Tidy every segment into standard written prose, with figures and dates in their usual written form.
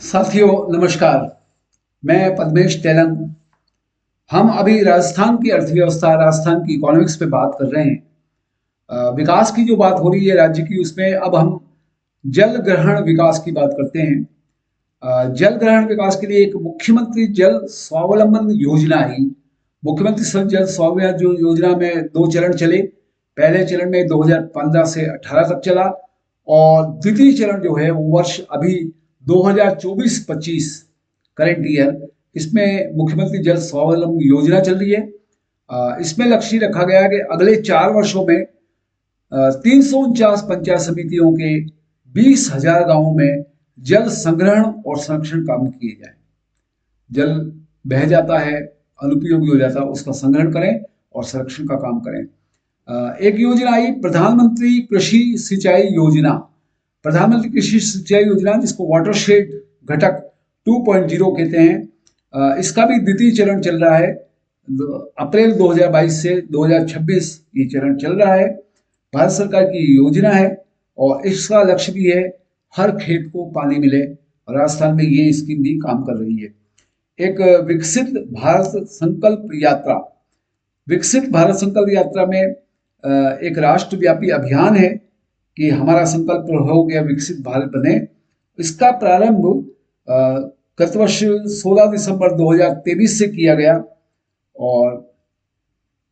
साथियों नमस्कार। मैं पद्मेश तेलंग। हम अभी राजस्थान की अर्थव्यवस्था, राजस्थान की इकोनॉमिक्स पे बात कर रहे हैं। विकास की जो बात हो रही है राज्य की, उसमें अब हम जल ग्रहण विकास की बात करते हैं। जल ग्रहण विकास के लिए एक मुख्यमंत्री जल स्वावलंबन योजना आई। मुख्यमंत्री जल स्वावलंबन जो योजना में दो चरण चले। पहले चरण में 2015 से 18 तक चला, और द्वितीय चरण जो है वो वर्ष अभी 2024-25 करेंट ईयर, इसमें मुख्यमंत्री जल स्वावलंबन योजना चल रही है। इसमें लक्ष्य रखा गया है कि अगले 4 वर्षों में 349 पंचायत समितियों के 20,000 गांवों में जल संग्रहण और संरक्षण काम किए जाए। जल बह जाता है, अनुपयोगी हो जाता है, उसका संग्रहण करें और संरक्षण का काम करें। एक योजना आई, प्रधानमंत्री कृषि सिंचाई योजना। प्रधानमंत्री कृषि सिंचाई योजना, जिसको वाटरशेड घटक 2.0 कहते हैं, इसका भी द्वितीय चरण चल रहा है। अप्रैल 2022 से 2026 ये चरण चल रहा है। भारत सरकार की योजना है और इसका लक्ष्य भी है हर खेत को पानी मिले, और राजस्थान में ये स्कीम भी काम कर रही है। एक विकसित भारत संकल्प यात्रा। विकसित भारत संकल्प यात्रा में एक राष्ट्रव्यापी अभियान है कि हमारा संकल्प हो गया विकसित भारत बने। इसका प्रारंभ गत वर्ष 16 दिसंबर 2023 से किया गया, और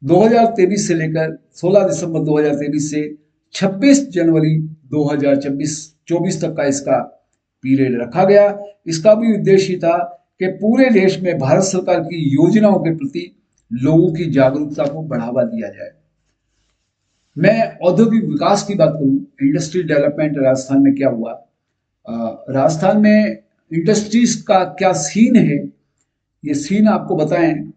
2023 से लेकर 16 दिसंबर 2023 से 26 जनवरी 2024 तक का इसका पीरियड रखा गया। इसका भी उद्देश्य था कि पूरे देश में भारत सरकार की योजनाओं के प्रति लोगों की जागरूकता को बढ़ावा दिया जाए। मैं औद्योगिक विकास की बात करूं, इंडस्ट्रियल डेवलपमेंट राजस्थान में क्या हुआ। राजस्थान में इंडस्ट्रीज का क्या सीन है, ये सीन आपको बताएं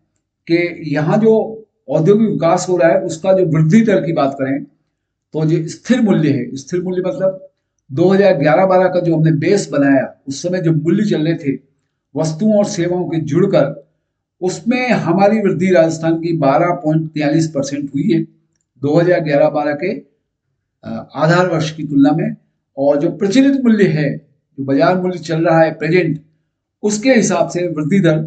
कि यहाँ जो औद्योगिक विकास हो रहा है उसका जो वृद्धि दर की बात करें तो जो स्थिर मूल्य है, स्थिर मूल्य मतलब 2011-12 का जो हमने बेस बनाया, उस समय जो मूल्य चल रहे थे वस्तुओं और सेवाओं के जुड़कर, उसमें हमारी वृद्धि राजस्थान की 12.43% हुई है 2011-12 के आधार वर्ष की तुलना में। और जो प्रचलित मूल्य है, जो बाजार मूल्य चल रहा है प्रेजेंट, उसके हिसाब से वृद्धि दर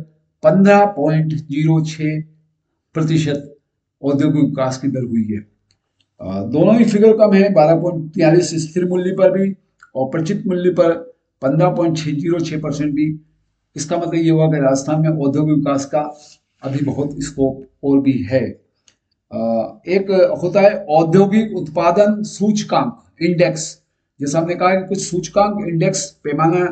15.06% औद्योगिक विकास की दर हुई है। दोनों ही फिगर कम है, 12.43 स्थिर मूल्य पर भी और प्रचलित मूल्य पर 15.606% भी। इसका मतलब ये हुआ कि राजस्थान में औद्योगिक विकास का अभी बहुत स्कोप और भी है। एक होता है औद्योगिक उत्पादन सूचकांक इंडेक्स। जैसा हमने कहा कि कुछ सूचकांक इंडेक्स पैमाना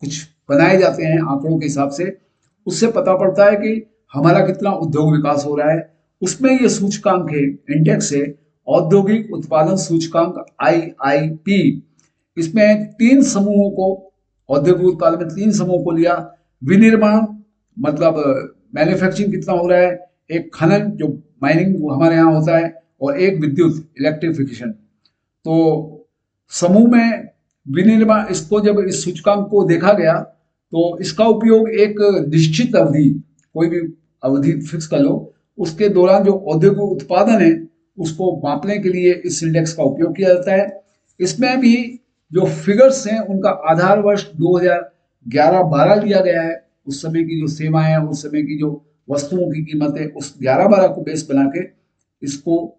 कुछ बनाए जाते हैं आंकड़ों के हिसाब से, उससे पता पड़ता है कि हमारा कितना उद्योग विकास हो रहा है। उसमें ये सूचकांक है, इंडेक्स है औद्योगिक उत्पादन सूचकांक IIP। इसमें तीन समूहों को, औद्योगिक उत्पादन में तीन समूहों को लिया। विनिर्माण मतलब मैन्युफैक्चरिंग कितना हो रहा है, एक खनन जो माइनिंग हमारे यहाँ होता है, और एक विद्युत इलेक्ट्रिफिकेशन। तो समूह में विनिर्माण, इसको जब इस सूचकांक को देखा गया तो इसका उपयोग एक निश्चित अवधि, कोई भी अवधि फिक्स कर लो, उसके दौरान जो औद्योगिक उत्पादन है उसको मापने के लिए इस इंडेक्स का उपयोग किया जाता है। इसमें भी जो फिगर्स हैं उनका आधार वर्ष 2011-12 लिया गया है। उस समय की जो सेवाएं हैं, उस समय की जो वस्तुओं की कीमतें, उस 11-12 को बेस बना के इसको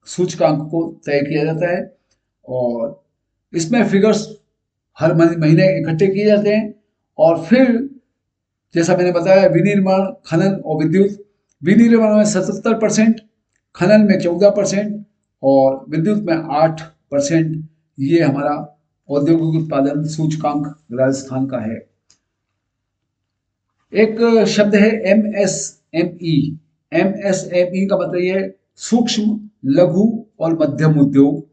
सूचकांक को तय किया जाता है। और इसमें फिगर्स हर महीने इकट्ठे किए जाते हैं। और फिर जैसा मैंने बताया, विनिर्माण, खनन और विद्युत। विनिर्माण में 77%, खनन में 14% और विद्युत में 8%। ये हमारा औद्योगिक उत्पादन सूचकांक राजस्थान का है। एक शब्द है MSME। MSME का मतलब ये है सूक्ष्म, लघु और मध्यम उद्योग।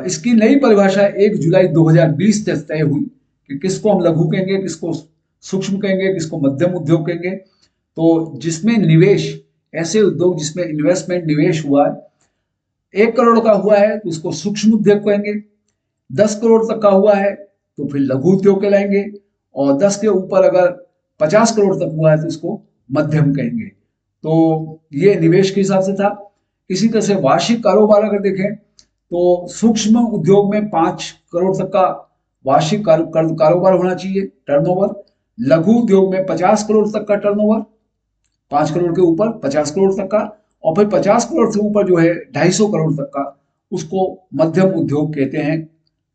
इसकी नई परिभाषा 1 जुलाई 2020 तक तय हुई कि किसको हम लघु कहेंगे, किसको सूक्ष्म कहेंगे, किसको मध्यम उद्योग कहेंगे। तो जिसमें निवेश, ऐसे उद्योग जिसमें इन्वेस्टमेंट निवेश हुआ है, 1 करोड़ का हुआ है तो उसको सूक्ष्म उद्योग कहेंगे। 10 करोड़ तक का हुआ है तो फिर लघु उद्योग कहलाएंगे, और 10 के ऊपर अगर 50 करोड़ तक हुआ है तो उसको मध्यम कहेंगे। तो ये निवेश के हिसाब से था। इसी तरह से वार्षिक कारोबार अगर देखें तो सूक्ष्म उद्योग में 5 करोड़ तक का वार्षिक कारोबार होना चाहिए, टर्नओवर। लघु उद्योग में 50 करोड़ तक का टर्नओवर, 5 करोड़ के ऊपर 50 करोड़ तक का, और फिर 50 करोड़ से ऊपर जो है 250 करोड़ तक का, उसको मध्यम उद्योग कहते हैं,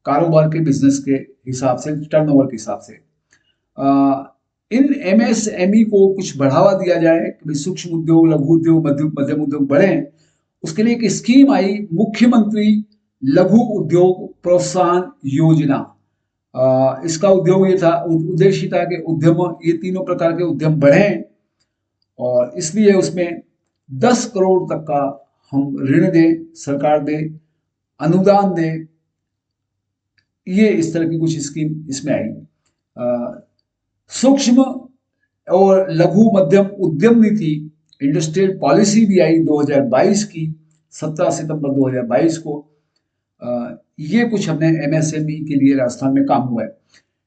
कारोबार के बिजनेस के हिसाब से, टर्नओवर के हिसाब से। इन एमएसएमई को कुछ बढ़ावा दिया जाए कि सूक्ष्म उद्योग, लघु उद्योग, मध्यम उद्योग बढ़े, उसके लिए एक स्कीम आई, मुख्यमंत्री लघु उद्योग प्रोत्साहन योजना। इसका उद्योग ये था, उद्देश्य था कि उद्यम, ये तीनों प्रकार के उद्यम बढ़े, और इसलिए उसमें 10 करोड़ तक का हम ऋण दें, सरकार दे, अनुदान दे। ये इस तरह की कुछ स्कीम इसमें आई। सूक्ष्म और लघु मध्यम उद्यम नीति, इंडस्ट्रियल पॉलिसी भी आई 2022 की, 17 सितंबर 2022 को। ये कुछ हमने एमएसएमई के लिए राजस्थान में काम हुआ है।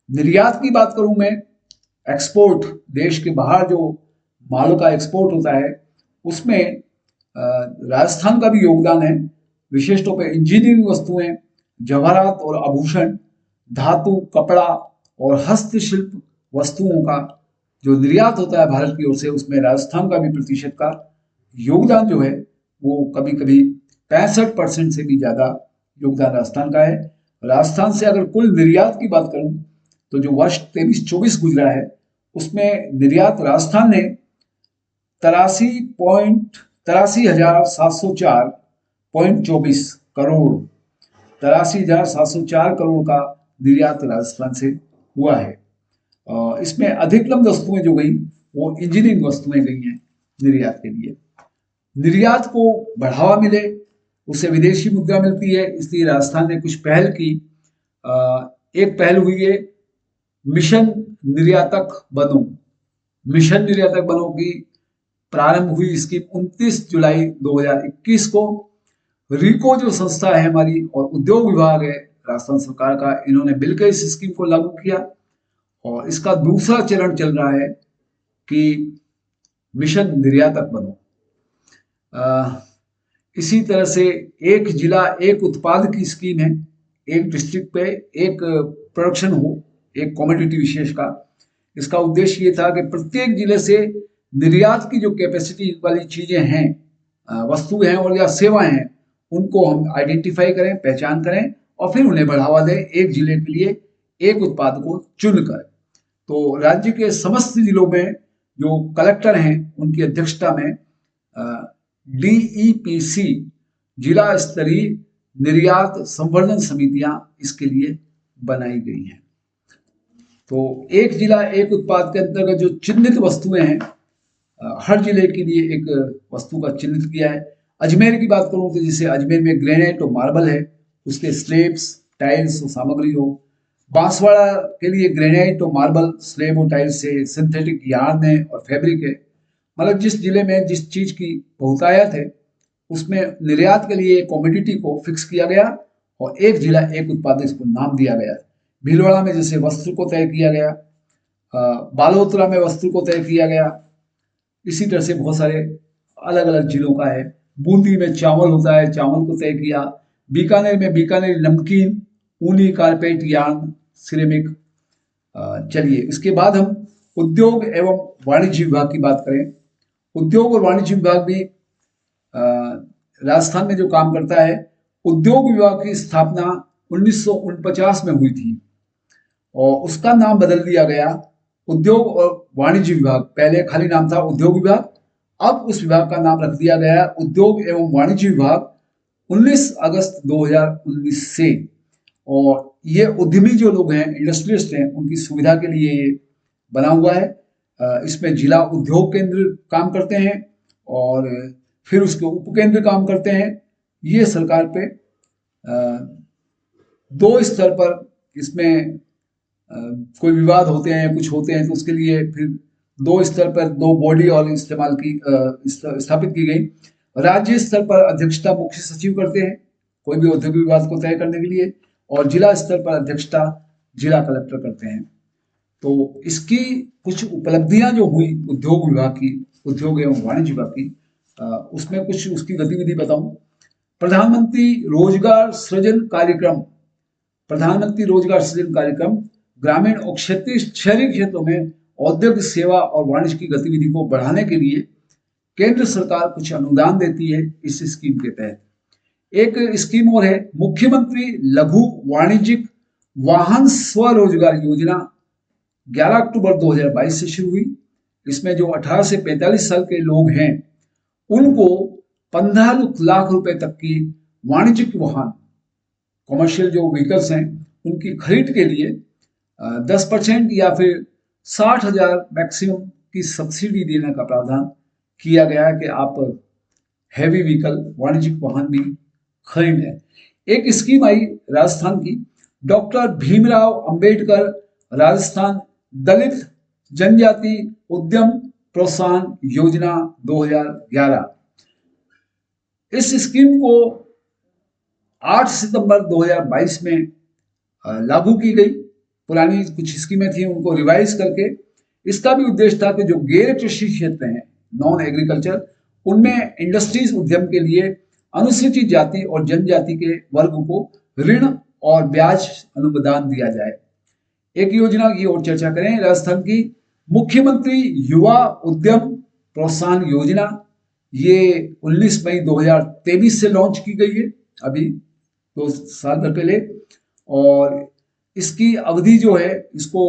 निर्यात की बात करूं मैं, एक्सपोर्ट, देश के बाहर जो मालों का एक्सपोर्ट होता है, उसमें राजस्थान का भी योगदान है। विशेष तौर पर इंजीनियरिंग वस्तुएं, जवाहरात और आभूषण, धातु, कपड़ा और हस्तशिल्प वस्तुओं का जो निर्यात होता है भारत की ओर से, उसमें राजस्थान का भी प्रतिशत का योगदान जो है वो कभी कभी 65% से भी ज्यादा योगदान राजस्थान का है। राजस्थान से अगर कुल निर्यात की बात करूं तो जो वर्ष 23-24 गुजरा है, उसमें निर्यात राजस्थान ने 83,704.24 करोड़, 83,704 करोड़ का निर्यात राजस्थान से हुआ है। इसमें अधिकतम वस्तुएं जो गई वो इंजीनियरिंग वस्तुएं गई हैं निर्यात के लिए। निर्यात को बढ़ावा मिले, उससे विदेशी मुद्रा मिलती है, इसलिए राजस्थान ने कुछ पहल की। एक पहल हुई है, मिशन निर्यातक बनो। मिशन निर्यातक बनो की प्रारंभ हुई स्कीम 29 जुलाई 2021 को। रिको जो संस्था है हमारी और उद्योग विभाग है राजस्थान सरकार का, इन्होंने मिलकर इस स्कीम को लागू किया, और इसका दूसरा चरण चल रहा है कि मिशन निर्यातक बनो। इसी तरह से एक जिला एक उत्पाद की स्कीम है, एक डिस्ट्रिक्ट पे एक प्रोडक्शन हो, एक कमोडिटी विशेष का। इसका उद्देश्य ये था कि प्रत्येक जिले से निर्यात की जो कैपेसिटी वाली चीजें हैं, वस्तु हैं और या सेवाएं हैं, उनको हम आइडेंटिफाई करें, पहचान करें, और फिर उन्हें बढ़ावा दें, एक जिले के लिए एक उत्पाद को चुनकर। तो राज्य के समस्त जिलों में जो कलेक्टर हैं, उनकी अध्यक्षता में DEPC, जिला स्तरीय निर्यात संवर्धन समितियां इसके लिए बनाई गई हैं। तो एक जिला एक उत्पाद के अंतर्गत जो चिन्हित वस्तुएं हैं, हर जिले के लिए एक वस्तु का चिन्हित किया है। अजमेर की बात करूं तो जैसे अजमेर में ग्रेनाइट और मार्बल है, उसके स्लेब्स, टाइल्स और सामग्री हो। बांसवाड़ा के लिए ग्रेनाइट और मार्बल, स्लेब और टाइल्स से, सिंथेटिक यार्न है और फैब्रिक है। मतलब जिस जिले में जिस चीज की बहुतायत है, उसमें निर्यात के लिए कमोडिटी को फिक्स किया गया और एक जिला एक उत्पाद इसको नाम दिया गया। भीलवाड़ा में जैसे वस्त्र को तय किया गया, बालोतरा में वस्त्र को तय किया गया। इसी तरह से बहुत सारे अलग अलग जिलों का है। बूंदी में चावल होता है, चावल को तय किया। बीकानेर में बीकानेर नमकीन, ऊनी कारपेट, यार्न, सिरेमिक। चलिए इसके बाद हम उद्योग एवं वाणिज्य विभाग की बात करें। उद्योग और वाणिज्य विभाग भी राजस्थान में जो काम करता है। उद्योग विभाग की स्थापना 1949 में हुई थी और उसका नाम बदल दिया गया उद्योग और वाणिज्य विभाग। पहले खाली नाम था उद्योग विभाग, अब उस विभाग का नाम रख दिया गया उद्योग एवं वाणिज्य विभाग 19 अगस्त 2019 से। और ये उद्यमी जो लोग हैं, इंडस्ट्रियलिस्ट हैं, उनकी सुविधा के लिए ये बना हुआ है। इसमें जिला उद्योग केंद्र काम करते हैं और फिर उसके उपकेंद्र काम करते हैं। ये सरकार पे दो स्तर पर इसमें कोई विवाद होते हैं, कुछ होते हैं, तो उसके लिए फिर दो स्तर पर दो बॉडी और स्थापित की गई। राज्य स्तर पर अध्यक्षता मुख्य सचिव करते हैं कोई भी औद्योगिक विवाद को तय करने के लिए, और जिला स्तर पर अध्यक्षता जिला कलेक्टर करते हैं। तो इसकी कुछ उपलब्धियां जो हुई उद्योग विभाग की, उद्योग एवं वाणिज्य विभाग की, उसमें कुछ उसकी गतिविधि बताऊं। प्रधानमंत्री रोजगार सृजन कार्यक्रम प्रधानमंत्री रोजगार सृजन कार्यक्रम ग्रामीण और क्षेत्रीय शहरी क्षेत्रों में औद्योगिक सेवा और वाणिज्य की गतिविधि को बढ़ाने के लिए केंद्र सरकार कुछ अनुदान देती है इस स्कीम के तहत। एक स्कीम और है मुख्यमंत्री लघु वाणिज्यिक वाहन स्वरोजगार योजना, 11 अक्टूबर 2022 से शुरू हुई। इसमें जो 18 से 45 साल के लोग हैं उनको 15 लाख रुपए तक की वाणिज्यिक वाहन, कॉमर्शियल जो व्हीकल्स हैं उनकी खरीद के लिए 10% या फिर 60,000 मैक्सिमम की सब्सिडी देने का प्रावधान किया गया है कि आप हैवी व्हीकल वाणिज्यिक वाहन भी खरीदें। एक स्कीम आई राजस्थान की, डॉक्टर भीमराव अंबेडकर राजस्थान दलित जनजाति उद्यम प्रोत्साहन योजना 2011। इस स्कीम को 8 सितंबर 2022 में लागू की गई। पुरानी कुछ स्कीमें थी उनको रिवाइज करके, इसका भी उद्देश्य था कि जो गैर कृषि क्षेत्र हैं, नॉन एग्रीकल्चर, उनमें इंडस्ट्रीज उद्यम के लिए अनुसूचित जाति और जनजाति के वर्ग को ऋण और ब्याज अनुदान दिया जाए। एक योजना की और चर्चा करें, राजस्थान की मुख्यमंत्री युवा उद्यम प्रोत्साहन योजना। ये 19 मई 2023 से लॉन्च की गई है, अभी 2 साल भर पहले, और इसकी अवधि जो है इसको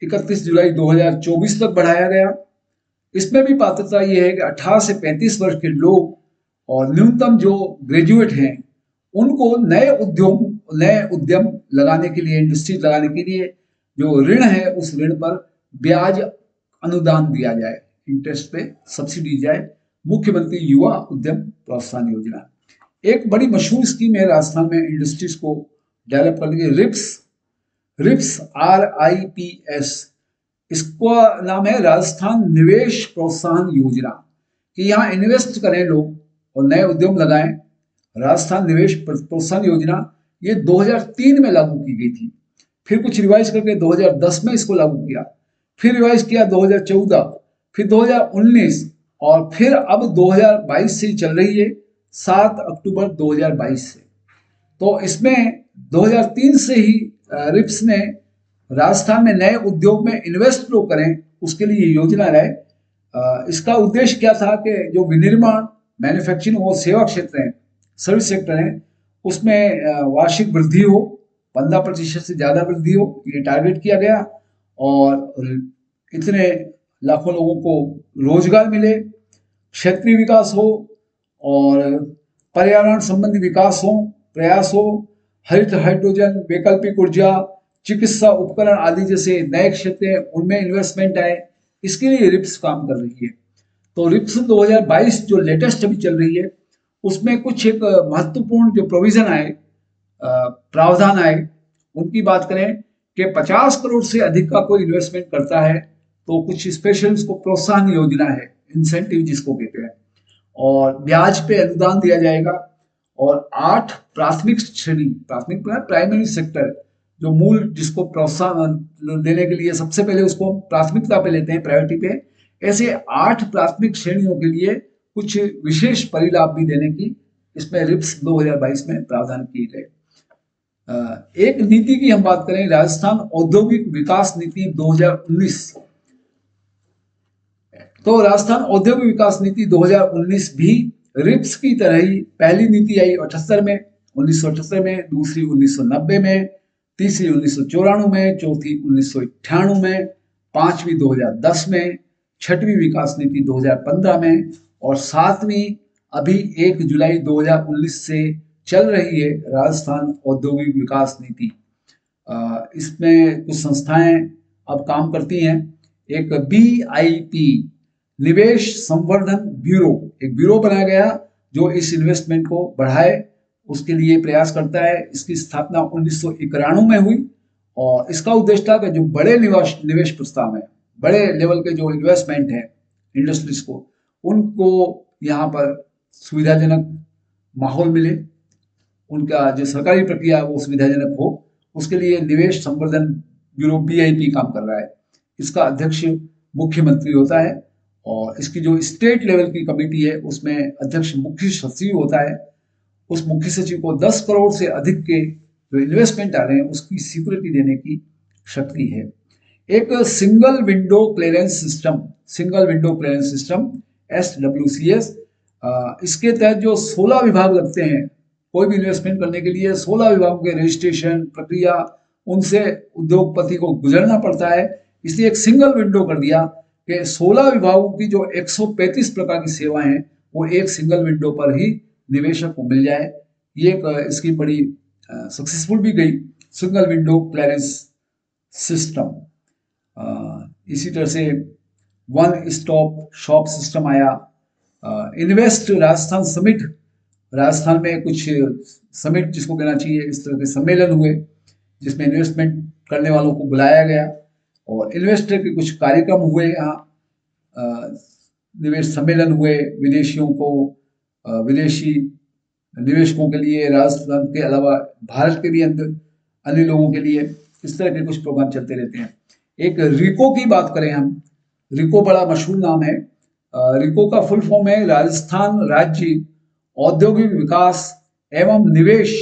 31 जुलाई 2024 तक बढ़ाया गया। इसमें भी पात्रता ये है कि 18 से 35 वर्ष के लोग और न्यूनतम जो ग्रेजुएट हैं उनको नए उद्यम लगाने के लिए, इंडस्ट्री लगाने के लिए जो ऋण है उस ऋण पर ब्याज अनुदान दिया जाए, इंटरेस्ट पे सब्सिडी दी जाए। मुख्यमंत्री युवा उद्यम प्रोत्साहन योजना एक बड़ी मशहूर स्कीम है राजस्थान में इंडस्ट्रीज को डेवलप करने की। रिप्स RIPS, इसका नाम है राजस्थान निवेश प्रोत्साहन योजना, कि यहाँ इन्वेस्ट करें लोग और नए उद्यम लगाएं। राजस्थान निवेश प्रोत्साहन योजना ये 2003 में लागू की गई थी, फिर कुछ रिवाइज करके 2010 में इसको लागू किया, फिर रिवाइज किया 2014, फिर 2019 और फिर अब 2022 से चल रही है, 7 अक्टूबर 2022 से। तो इसमें 2003 से ही रिप्स ने राजस्थान में नए उद्योग में इन्वेस्ट लोग करें उसके लिए योजना लाए। इसका उद्देश्य क्या था कि जो विनिर्माण, मैन्युफैक्चरिंग और सेवा क्षेत्र हैं, सर्विस सेक्टर हैं, उसमें वार्षिक वृद्धि हो, 15% से ज़्यादा वृद्धि हो, ये टारगेट किया गया, और इतने लाखों लोगों को रोजगार मिले, क्षेत्रीय विकास हो और पर्यावरण संबंधी विकास हो, प्रयास हो, हरित हाइड्रोजन, वैकल्पिक ऊर्जा, चिकित्सा उपकरण आदि जैसे नए क्षेत्र हैं उनमें इन्वेस्टमेंट आए, इसके लिए रिप्स काम कर रही है। तो रिप्स 2022 जो लेटेस्ट अभी चल रही है उसमें कुछ एक महत्वपूर्ण जो प्रोविजन आए, प्रावधान आए, उनकी बात करें कि 50 करोड़ से अधिक का कोई इन्वेस्टमेंट करता है तो कुछ स्पेशल उसको प्रोत्साहन योजना है, इंसेंटिव जिसको कहते हैं, और ब्याज पे अनुदान दिया जाएगा। और 8 प्राथमिक श्रेणी, प्राथमिक प्राइमरी सेक्टर, जो मूल जिसको प्रोत्साहन देने के लिए सबसे पहले उसको प्राथमिकता पे लेते हैं, प्रायोरिटी पे, ऐसे 8 प्राथमिक श्रेणियों के लिए कुछ विशेष परिलाभ भी देने की इसमें रिप्स 2022 में प्रावधान किए गए। एक नीति की हम बात करें, राजस्थान औद्योगिक विकास नीति 2019। तो राजस्थान औद्योगिक विकास नीति 2019 भी रिप्स की तरह ही, पहली नीति आई 78 में, 1978 में, दूसरी 1990 में, तीसरी 1994 में, चौथी 1998 में, पांचवी 2010 में, छठवीं विकास नीति 2015 में, और सातवीं अभी 1 जुलाई 2019 से चल रही है राजस्थान औद्योगिक विकास नीति। इसमें कुछ संस्थाएं अब काम करती हैं। एक BIP निवेश संवर्धन ब्यूरो, एक ब्यूरो बनाया गया जो इस इन्वेस्टमेंट को बढ़ाए, उसके लिए प्रयास करता है। इसकी स्थापना 1991 में हुई और इसका उद्देश्य था कि जो बड़े निवेश प्रस्ताव हैं, बड़े लेवल के जो इन्वेस्टमेंट है इंडस्ट्रीज को, उनको यहाँ पर सुविधाजनक माहौल मिले, उनका जो सरकारी प्रक्रिया है वो सुविधाजनक हो, उसके लिए निवेश संवर्धन ब्यूरो BIP काम कर रहा है। इसका अध्यक्ष मुख्यमंत्री होता है और इसकी जो स्टेट लेवल की कमेटी है उसमें अध्यक्ष मुख्य सचिव होता है। उस मुख्य सचिव को 10 करोड़ से अधिक के जो इन्वेस्टमेंट आ रहे हैं उसकी सिक्योरिटी देने की शक्ति है। एक single window clearance system SWCS, इसके तहत जो 16 विभाग लगते हैं कोई भी इन्वेस्टमेंट करने के लिए, 16 विभागों के रजिस्ट्रेशन प्रक्रिया उनसे उद्योगपति को गुजरना पड़ता है। इसलिए एक सिंगल विंडो कर दिया कि 16 विभागों की जो 135 प्रकार की सेवाएं हैं वो एक सिंगल विंडो पर ही निवेशक को मिल जाए। ये एक स्कीम बड़ी सक्सेसफुल भी गई, सिंगल विंडो क्लियरेंस सिस्टम। इसी तरह से वन स्टॉप शॉप सिस्टम आया। इन्वेस्ट राजस्थान समिट, राजस्थान में कुछ समिट जिसको कहना चाहिए, इस तरह के सम्मेलन हुए जिसमें इन्वेस्टमेंट करने वालों को बुलाया गया और इन्वेस्टर के कुछ कार्यक्रम हुए। यहाँ निवेश सम्मेलन हुए विदेशियों को, विदेशी निवेशकों के लिए, राजस्थान के अलावा भारत के भी अंदर अन्य लोगों के लिए इस तरह के कुछ प्रोग्राम चलते रहते हैं। एक रिको की बात करें हम, रिको बड़ा मशहूर नाम है। रिको का फुल फॉर्म है राजस्थान राज्य औद्योगिक विकास एवं निवेश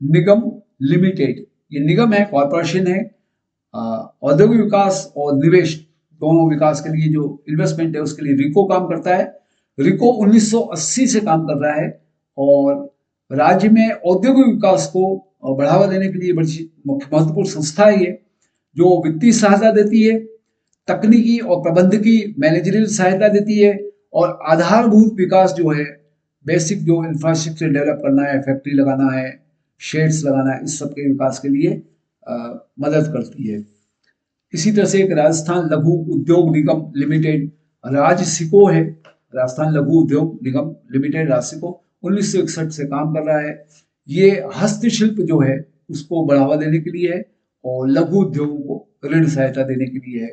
निगम लिमिटेड। ये निगम है, कॉरपोरेशन है। औद्योगिक विकास और निवेश दोनों विकास के लिए जो इन्वेस्टमेंट है उसके लिए रिको काम करता है। रिको 1980 से काम कर रहा है और राज्य में औद्योगिक विकास को बढ़ावा देने के लिए बड़ी महत्वपूर्ण संस्था है ये, जो वित्तीय सहायता देती है, तकनीकी और प्रबंधकी मैनेजरियल सहायता देती है और आधारभूत विकास जो है, बेसिक जो इंफ्रास्ट्रक्चर डेवलप करना है, फैक्ट्री लगाना है, शेड्स लगाना है, इस सब के विकास के लिए मदद करती है। इसी तरह से एक राजस्थान लघु उद्योग निगम लिमिटेड, राजसिको है, राजस्थान लघु उद्योग निगम लिमिटेड राजसिको 1961 से काम कर रहा है। ये हस्तशिल्प जो है उसको बढ़ावा देने के लिए है और लघु उद्योगों को ऋण सहायता देने के लिए है।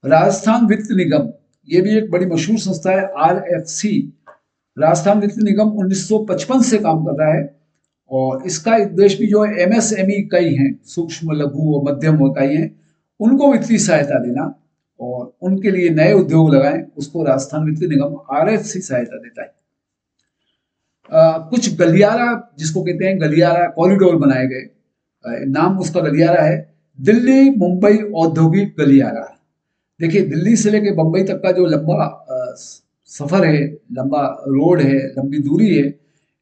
राजस्थान वित्त निगम, ये भी एक बड़ी मशहूर संस्था है, RFC, राजस्थान वित्त निगम 1955 से काम कर रहा है और इसका उद्देश्य भी जो है MSME इकाई हैं, सूक्ष्म लघु और मध्यम इकाई हैं, उनको वित्तीय सहायता देना और उनके लिए नए उद्योग लगाएं, उसको राजस्थान वित्त निगम RFC सहायता देता है। कुछ गलियारा जिसको कहते हैं गलियारा कॉरिडोर बनाए गए, नाम उसका गलियारा है दिल्ली मुंबई औद्योगिक गलियारा। देखिए दिल्ली से लेकर बंबई तक का जो लंबा सफर है, लंबा रोड है, लंबी दूरी है,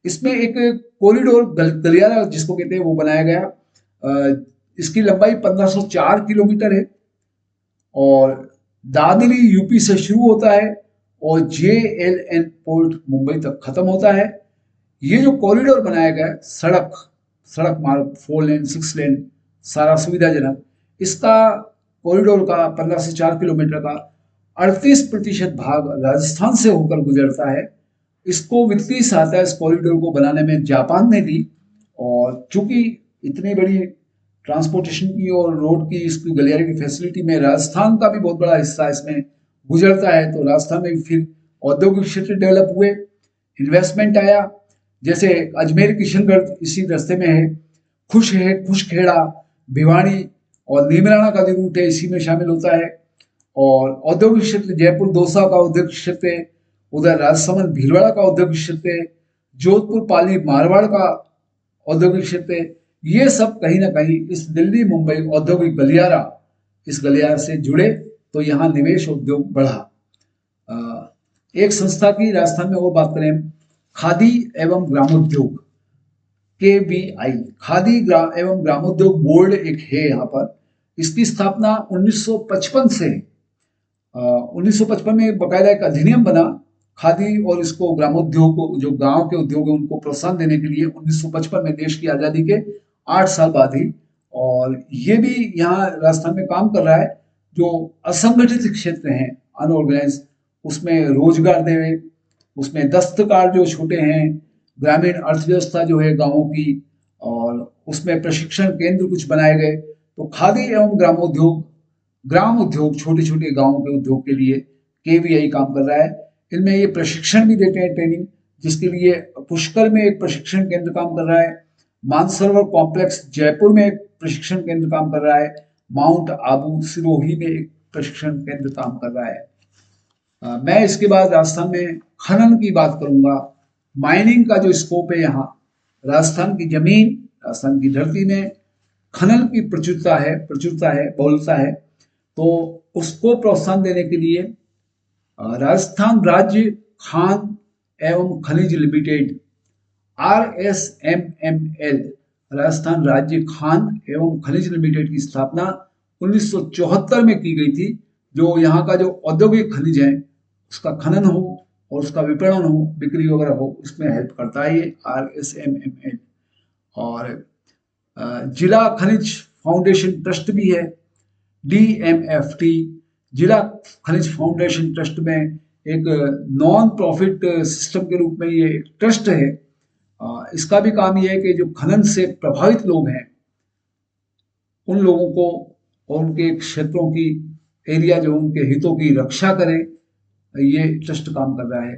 इसमें एक कॉरिडोर गलियारा जिसको कहते हैं वो बनाया गया। इसकी लंबाई 1504 किलोमीटर है और दादरी यूपी से शुरू होता है और JLN पोर्ट मुंबई तक खत्म होता है। ये जो कॉरिडोर बनाया गया है, सड़क मार्ग 4 लेन 6 लेन सारा सुविधाजनक, इसका कॉरिडोर का 15 से 4 किलोमीटर का 38% भाग राजस्थान से होकर गुजरता है। इसको वित्तीय सहायता इस कॉरिडोर को बनाने में जापान ने दी और चूंकि इतनी बड़ी ट्रांसपोर्टेशन की और रोड की, इसकी गलियारे की फैसिलिटी में राजस्थान का भी बहुत बड़ा हिस्सा इसमें गुजरता है, तो राजस्थान में फिर औद्योगिक क्षेत्र डेवलप हुए, इन्वेस्टमेंट आया। जैसे अजमेर किशनगढ़ इसी रास्ते में है, खुशखेड़ा भिवाड़ी और नीमराना का जो रूट है इसी में शामिल होता है। और औद्योगिक क्षेत्र जयपुर दौसा का औद्योगिक क्षेत्र है, उधर राजसमंद भीलवाड़ा का औद्योगिक क्षेत्र है, जोधपुर पाली मारवाड़ का औद्योगिक क्षेत्र है। ये सब कहीं ना कहीं इस दिल्ली मुंबई औद्योगिक गलियारा, इस गलियारा से जुड़े, तो यहाँ निवेश उद्योग बढ़ा। एक संस्था की राजस्थान में और बात करें, खादी एवं ग्रामोद्योग KVI, खादी एवं ग्रामोद्योग बोर्ड एक है यहाँ पर। इसकी स्थापना 1955 से 1955 में बकायदा एक अधिनियम बना खादी और इसको ग्रामोद्योग को, जो गांव के उद्योग है उनको प्रोत्साहन देने के लिए 1955 में, देश की आज़ादी के 8 साल बाद ही। और ये भी यहाँ राजस्थान में काम कर रहा है। जो असंगठित क्षेत्र हैं, अनऑर्गेनाइज, उसमें रोजगार देवे, उसमें दस्तकार जो छोटे हैं, ग्रामीण अर्थव्यवस्था जो है गांवों की, और उसमें प्रशिक्षण केंद्र कुछ बनाए गए। तो खादी एवं ग्राम उद्योग छोटे छोटे गांवों के उद्योग के लिए KVI काम कर रहा है। इनमें ये प्रशिक्षण भी देते हैं, ट्रेनिंग, जिसके लिए पुष्कर में एक प्रशिक्षण केंद्र काम कर रहा है, मानसरोवर कॉम्प्लेक्स जयपुर में एक प्रशिक्षण केंद्र काम कर रहा है, माउंट आबू सिरोही में एक प्रशिक्षण केंद्र काम कर रहा है। मैं इसके बाद राजस्थान में खनन की बात करूंगा। माइनिंग का जो स्कोप है यहाँ, राजस्थान की जमीन, राजस्थान की धरती में खनन की प्रचुरता है, बहुलता है। तो उसको प्रोत्साहन देने के लिए राजस्थान राज्य खान एवं खनिज लिमिटेड RSMML, राजस्थान राज्य खान एवं खनिज लिमिटेड की स्थापना 1974 में की गई थी। जो यहाँ का जो औद्योगिक खनिज है उसका खनन हो और उसका विपणन हो, बिक्री वगैरह हो, उसमें हेल्प करता है ये RSMML। और जिला खनिज फाउंडेशन ट्रस्ट भी है, DMFT, जिला खनिज फाउंडेशन ट्रस्ट में एक नॉन प्रॉफिट सिस्टम के रूप में ये ट्रस्ट है। इसका भी काम ये है कि जो खनन से प्रभावित लोग हैं उन लोगों को और उनके क्षेत्रों की एरिया जो उनके हितों की रक्षा करे, ये ट्रस्ट काम कर रहा है।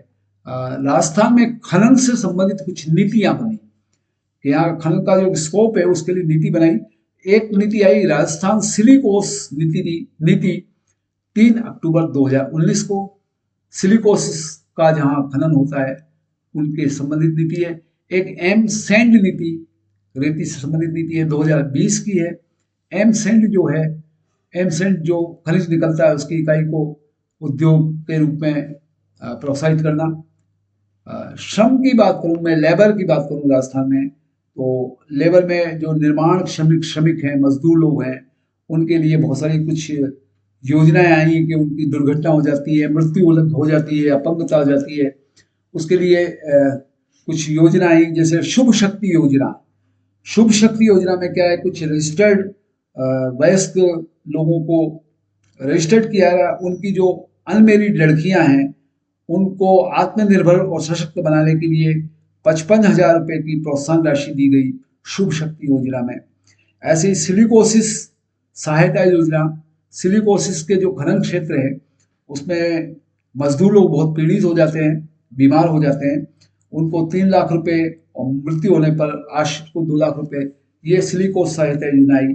राजस्थान में खनन से संबंधित कुछ नीतियां बनी कि यहाँ खनन का जो स्कोप है उसके लिए नीति बनाई। एक नीति आई राजस्थान सिलिकोस नीति 3 अक्टूबर 2019 को। सिलिकोसिस का जहाँ खनन होता है उनके संबंधित नीति है। एक एम सैंड नीति, रेती से संबंधित नीति है, 2020 की है। एम सैंड जो खनिज निकलता है उसकी इकाई को उद्योग के रूप में प्रोत्साहित करना। श्रम की बात करूं, मैं लेबर की बात करूं राजस्थान में, तो लेबर में जो निर्माण श्रमिक हैं, मजदूर लोग हैं, उनके लिए बहुत सारी कुछ योजनाएं आई कि उनकी दुर्घटना हो जाती है, मृत्यु हो जाती है, अपंगता हो जाती है, उसके लिए कुछ योजना आई, जैसे शुभ शक्ति योजना। शुभ शक्ति योजना में क्या है, कुछ रजिस्टर्ड वयस्क लोगों को रजिस्टर्ड किया गया, उनकी जो अनमेरिड लड़कियां हैं उनको आत्मनिर्भर और सशक्त बनाने के लिए 55,000 रुपए की प्रोत्साहन राशि दी गई शुभ शक्ति योजना में। ऐसे ही सिलिकोसिस सहायता योजना, सिलिकोसिस के जो खनन क्षेत्र है उसमें मजदूर लोग बहुत पीड़ित हो जाते हैं, बीमार हो जाते हैं, उनको 3 लाख रुपए और मृत्यु होने पर आश्रित को 2 लाख रुपए, ये सिलिकोसिस सहायता योजना आई।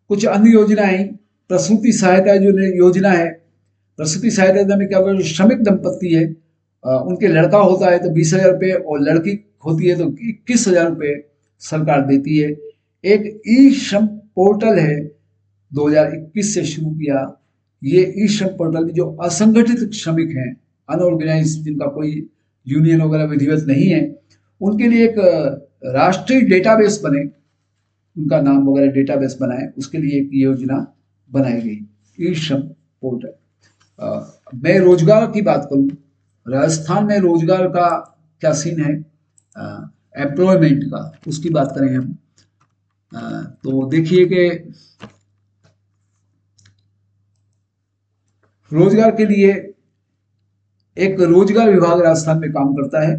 कुछ अन्य योजनाएं, प्रसूति सहायता जो योजना है, प्रसूति सहायता योजना में क्या होता है, श्रमिक दंपत्ति है, उनके लड़का होता है तो 20,000 रुपये और लड़की होती है तो 21,000 रुपये सरकार देती है। एक ई श्रम पोर्टल है, 2021 से शुरू किया। ये ई श्रम पोर्टल में जो असंगठित श्रमिक हैं, अनऑर्गेनाइज, जिनका कोई यूनियन वगैरह विधिवत नहीं है, उनके लिए एक राष्ट्रीय डेटाबेस बने, उनका नाम वगैरह डेटाबेस बनाए, उसके लिए एक योजना बनाई गई, ई श्रम पोर्टल। मैं रोजगार की बात करूं, राजस्थान में रोजगार का क्या सीन है, एम्प्लॉयमेंट का, उसकी बात करें हम, तो देखिए कि रोजगार के लिए एक रोजगार विभाग राजस्थान में काम करता है।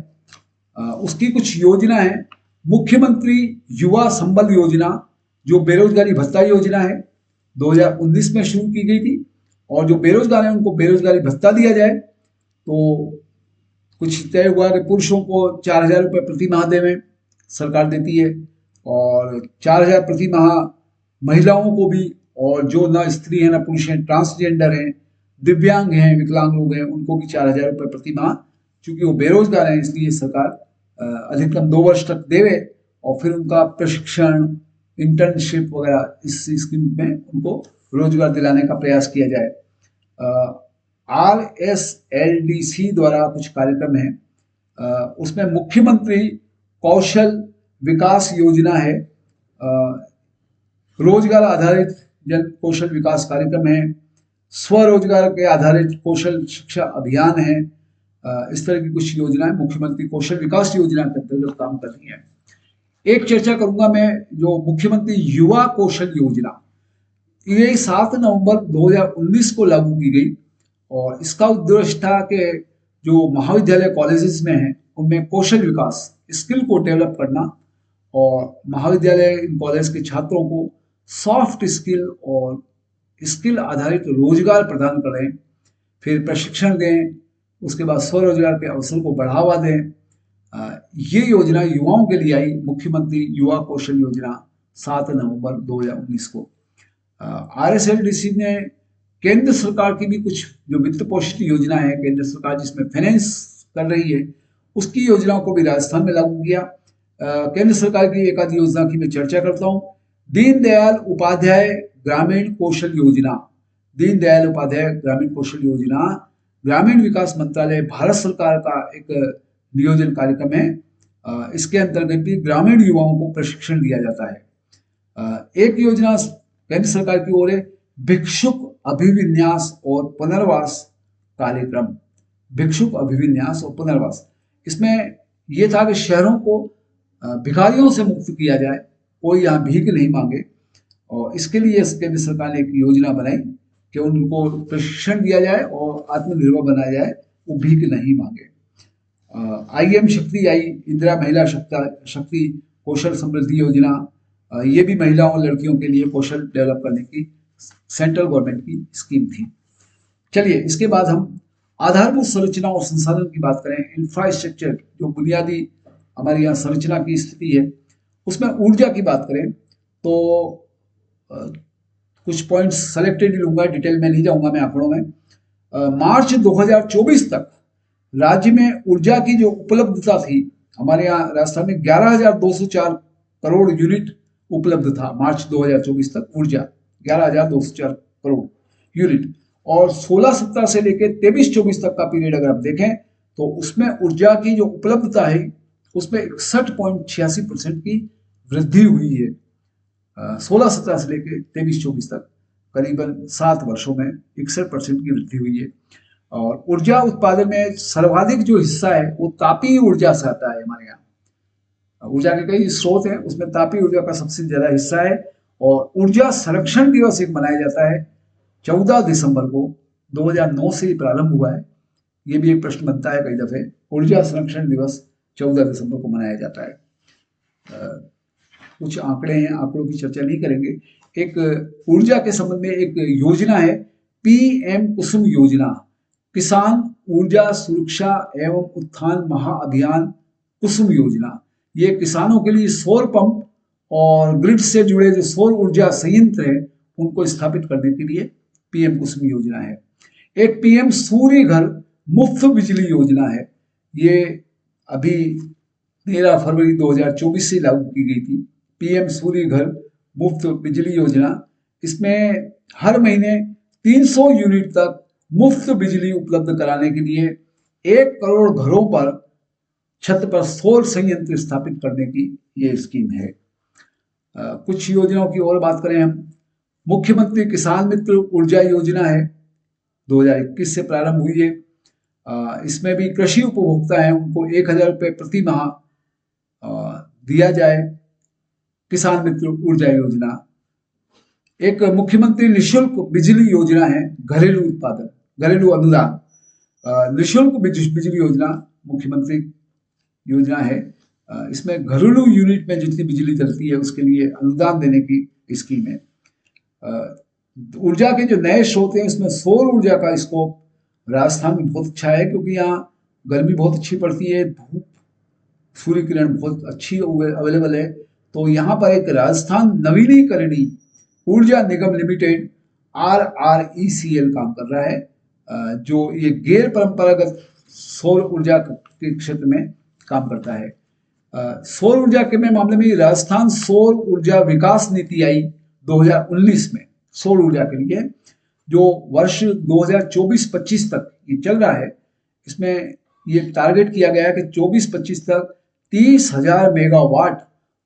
उसकी कुछ योजना है, मुख्यमंत्री युवा संबल योजना, जो बेरोजगारी भत्ता योजना है, 2019 में शुरू की गई थी। और जो बेरोजगार है उनको बेरोजगारी भत्ता दिया जाए। तो कुछ तय हुआ कि पुरुषों को 4,000 रुपये प्रति माह देवें, सरकार देती है, और 4,000 प्रति माह महिलाओं को भी, और जो ना स्त्री है ना पुरुष हैं, ट्रांसजेंडर हैं, दिव्यांग हैं, विकलांग लोग हैं, उनको भी 4,000 रुपये प्रति माह, चूंकि वो बेरोजगार हैं इसलिए सरकार अधिकतम 2 वर्ष तक देवे, और फिर उनका प्रशिक्षण, इंटर्नशिप वगैरह इस स्कीम में उनको रोजगार दिलाने का प्रयास किया जाए। RSLDC द्वारा कुछ कार्यक्रम है, उसमें मुख्यमंत्री कौशल विकास योजना है, रोजगार आधारित जन कौशल विकास कार्यक्रम है, स्वरोजगार के आधारित कौशल शिक्षा अभियान है। इस तरह की कुछ योजनाएं मुख्यमंत्री कौशल विकास योजना के अंतर्गत काम कर रही हैं। एक चर्चा करूंगा मैं, जो मुख्यमंत्री युवा कौशल योजना, ये 7 नवंबर 2019 को लागू की गई, और इसका उद्देश्य था कि जो महाविद्यालय कॉलेजेस में हैं उनमें कौशल विकास, स्किल को डेवलप करना, और महाविद्यालय कॉलेज के छात्रों को सॉफ्ट स्किल और स्किल आधारित रोजगार प्रदान करें, फिर प्रशिक्षण दें, उसके बाद स्वरोजगार के अवसर को बढ़ावा दें। ये योजना युवाओं के लिए आई, मुख्यमंत्री युवा कौशल योजना, 7 नवंबर 2019 को। RSLDC ने केंद्र सरकार की भी कुछ जो वित्त पोषित योजना है, केंद्र सरकार जिसमें फाइनेंस कर रही है, उसकी योजनाओं को भी राजस्थान में लागू किया। केंद्र सरकार की एक आधी योजना की मैं चर्चा करता हूँ। दीनदयाल उपाध्याय ग्रामीण कौशल योजना, दीनदयाल उपाध्याय ग्रामीण कौशल योजना ग्रामीण विकास मंत्रालय भारत सरकार का एक नियोजन कार्यक्रम है। इसके अंतर्गत भी ग्रामीण युवाओं को प्रशिक्षण दिया जाता है। एक योजना केंद्र सरकार की ओर है भिक्षुक अभिविन्यास और पुनर्वास कार्यक्रम, भिक्षुक अभिविन्यास और पुनर्वास। इसमें यह था कि शहरों को भिखारियों से मुक्त किया जाए, कोई यहाँ भीख नहीं मांगे, और इसके लिए केंद्र सरकार ने एक योजना बनाई कि उनको प्रशिक्षण दिया जाए और आत्मनिर्भर बनाया जाए, वो भीख नहीं मांगे। IM शक्ति आई, इंदिरा महिला शक्ति कौशल समृद्धि योजना, ये भी महिलाओं और लड़कियों के लिए कौशल डेवलप करने की सेंट्रल गवर्नमेंट की स्कीम थी। चलिए, इसके बाद हम आधारभूत संरचना और संसाधन की बात करें। इंफ्रास्ट्रक्चर, जो बुनियादी हमारे यहाँ संरचना की स्थिति है, उसमें ऊर्जा की बात करें तो कुछ पॉइंट्स सेलेक्टेड लूंगा, डिटेल में नहीं जाऊंगा मैं आंकड़ों में। मार्च 2024 तक राज्य में ऊर्जा की जो उपलब्धता थी, हमारे यहाँ राजस्थान में 11,204 करोड़ यूनिट उपलब्ध था मार्च 2024 तक। ऊर्जा 11,204 करोड़ यूनिट, और 16-17 से लेकर 23-24 तक का पीरियड अगर आप देखें तो उसमें ऊर्जा की जो उपलब्धता है उसमें 61.86% की वृद्धि हुई है। 16-17 से लेकर 23-24 तक करीबन 7 वर्षों में 61% की वृद्धि हुई है। और ऊर्जा उत्पादन में सर्वाधिक जो हिस्सा है वो तापीय ऊर्जा से आता है। हमारे यहाँ ऊर्जा के कई स्रोत हैं, उसमें तापीय ऊर्जा का सबसे ज्यादा हिस्सा है। और ऊर्जा संरक्षण दिवस एक मनाया जाता है 14 दिसंबर को, 2009 से प्रारंभ हुआ है। ये भी एक प्रश्न बनता है कई दफे, ऊर्जा संरक्षण दिवस 14 दिसंबर को मनाया जाता है। कुछ आंकड़े हैं, आंकड़ों की चर्चा नहीं करेंगे। एक ऊर्जा के संबंध में एक योजना है PM कुसुम योजना, किसान ऊर्जा सुरक्षा एवं उत्थान महाअभियान कुसुम योजना। ये किसानों के लिए सौर पंप और ग्रिड से जुड़े जो सौर ऊर्जा संयंत्र है उनको स्थापित करने के लिए PM कुसुम योजना है। एक PM सूर्य घर मुफ्त बिजली योजना है, ये अभी 13 फरवरी 2024 से लागू की गई थी। PM सूर्य घर मुफ्त बिजली योजना, इसमें हर महीने 300 यूनिट तक मुफ्त बिजली उपलब्ध कराने के लिए 1 करोड़ घरों पर छत पर सौर संयंत्र स्थापित करने की ये स्कीम है। कुछ योजनाओं की और बात करें हम, मुख्यमंत्री किसान मित्र ऊर्जा योजना है, 2021 से प्रारंभ हुई है। इसमें भी कृषि उपभोक्ता हैं उनको 1,000 रुपये प्रति माह दिया जाए। किसान मित्र ऊर्जा योजना। एक मुख्यमंत्री निशुल्क बिजली योजना है, घरेलू उत्पादन, घरेलू अनुदान। निशुल्क बिजली योजना मुख्यमंत्री योजना है। इसमें घरेलू यूनिट में जितनी बिजली चलती है उसके लिए अनुदान देने की स्कीम है। ऊर्जा के जो नए स्रोत हैं इसमें सौर ऊर्जा का स्कोप राजस्थान में बहुत अच्छा है, क्योंकि यहाँ गर्मी बहुत अच्छी पड़ती है, धूप सूर्य किरण बहुत अच्छी अवेलेबल है। तो यहाँ पर एक राजस्थान नवीनीकरणीय ऊर्जा निगम लिमिटेड RRECL काम कर रहा है, जो ये गैर परंपरागत सौर ऊर्जा के क्षेत्र में काम करता है। सौर ऊर्जा के मामले में राजस्थान सौर ऊर्जा विकास नीति आई 2019 में सौर ऊर्जा के लिए, जो वर्ष 2024-25 तक ये चल रहा है। इसमें ये टारगेट किया गया है कि 24-25 तक 30,000 मेगावाट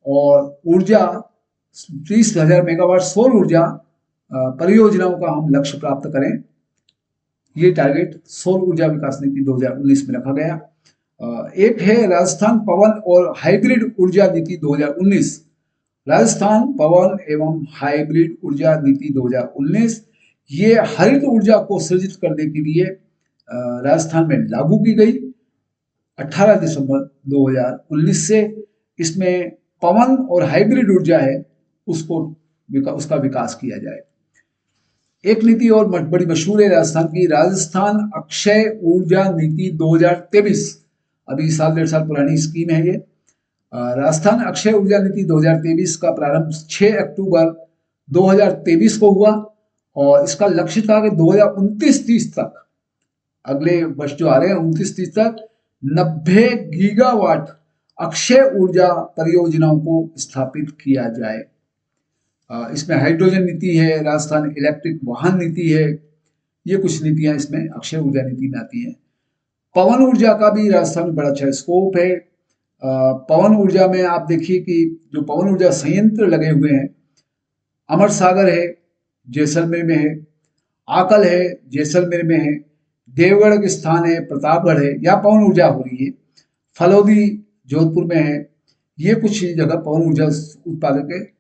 और ऊर्जा 30,000 मेगावाट सौर ऊर्जा परियोजनाओं का हम लक्ष्य प्राप्त करें। ये टारगेट सौर ऊर्जा विकास नीति 2019 में रखा गया। एक है राजस्थान पवन और हाइब्रिड ऊर्जा नीति 2019, राजस्थान पवन एवं हाइब्रिड ऊर्जा नीति 2019। ये हरित ऊर्जा को सृजित करने के लिए राजस्थान में लागू की गई 18 दिसंबर 2019 से। इसमें पवन और हाइब्रिड ऊर्जा है उसका विकास किया जाए। एक नीति और बड़ी मशहूर है राजस्थान की, राजस्थान अक्षय ऊर्जा नीति 2023। अभी 1.5 साल पुरानी स्कीम है ये। राजस्थान अक्षय ऊर्जा नीति 2023 का प्रारंभ 6 अक्टूबर 2023 को हुआ और इसका लक्ष्य था कि 2029-30 तक, अगले वर्ष जो आ रहे हैं 29-30 तक 90 गीगावाट अक्षय ऊर्जा परियोजनाओं को स्थापित किया जाए। इसमें हाइड्रोजन नीति है, राजस्थान इलेक्ट्रिक वाहन नीति है, ये कुछ नीतियां इसमें अक्षय ऊर्जा नीति में आती हैं। पवन ऊर्जा का भी राजस्थान में बड़ा अच्छा स्कोप है। पवन ऊर्जा में आप देखिए कि जो पवन ऊर्जा संयंत्र लगे हुए हैं, अमर सागर है जैसलमेर में है, आकल है जैसलमेर में है, देवगढ़ के स्थान है, प्रतापगढ़ है, यहाँ पवन ऊर्जा हो रही है। फलौदी जोधपुर में है। ये कुछ जगह पवन ऊर्जा उत्पादक के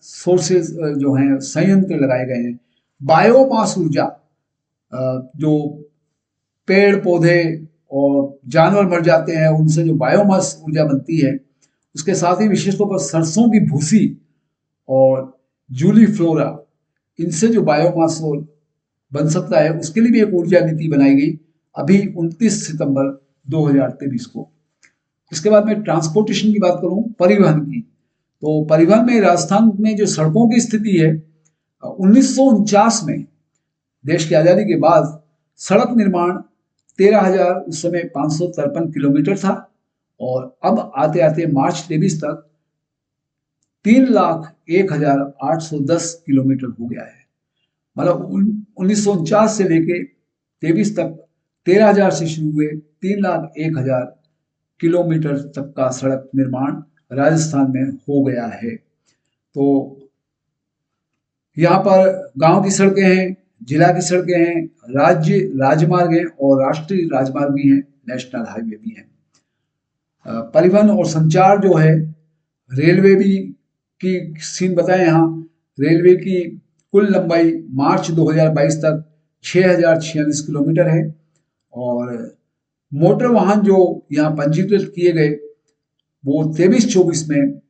सोर्सेज जो हैं, संयंत्र लगाए गए हैं। बायोमास ऊर्जा, जो पेड़ पौधे और जानवर मर जाते हैं उनसे जो बायोमास ऊर्जा बनती है, उसके साथ ही विशेष तौर पर सरसों की भूसी और जूली फ्लोरा, इनसे जो बायोमास बन सकता है, उसके लिए भी एक ऊर्जा नीति बनाई गई अभी 29 सितंबर 2023 को। इसके बाद मैं ट्रांसपोर्टेशन की बात करूं, परिवहन की, तो परिवहन में राजस्थान में जो सड़कों की स्थिति है, 1949 में देश की आज़ादी के बाद सड़क निर्माण 13,000 उस समय 553 किलोमीटर था, और अब आते आते मार्च 23 तक 3,01,810 किलोमीटर हो गया है। मतलब 1949 से लेके 23 तक 13,000 से शुरू हुए 3,01,000 किलोमीटर तक का सड़क निर्माण राजस्थान में हो गया है। तो यहाँ पर गांव की सड़कें हैं, जिला की सड़कें हैं, राज्य राजमार्ग हैं और राष्ट्रीय राजमार्ग भी हैं, नेशनल हाईवे भी हैं। परिवहन और संचार जो है, रेलवे भी की सीन बताएं। यहाँ रेलवे की कुल लंबाई मार्च 2022 तक 6,046 किलोमीटर है, और मोटर वाहन जो यहाँ पंजीकृत किए गए वो 23-24 में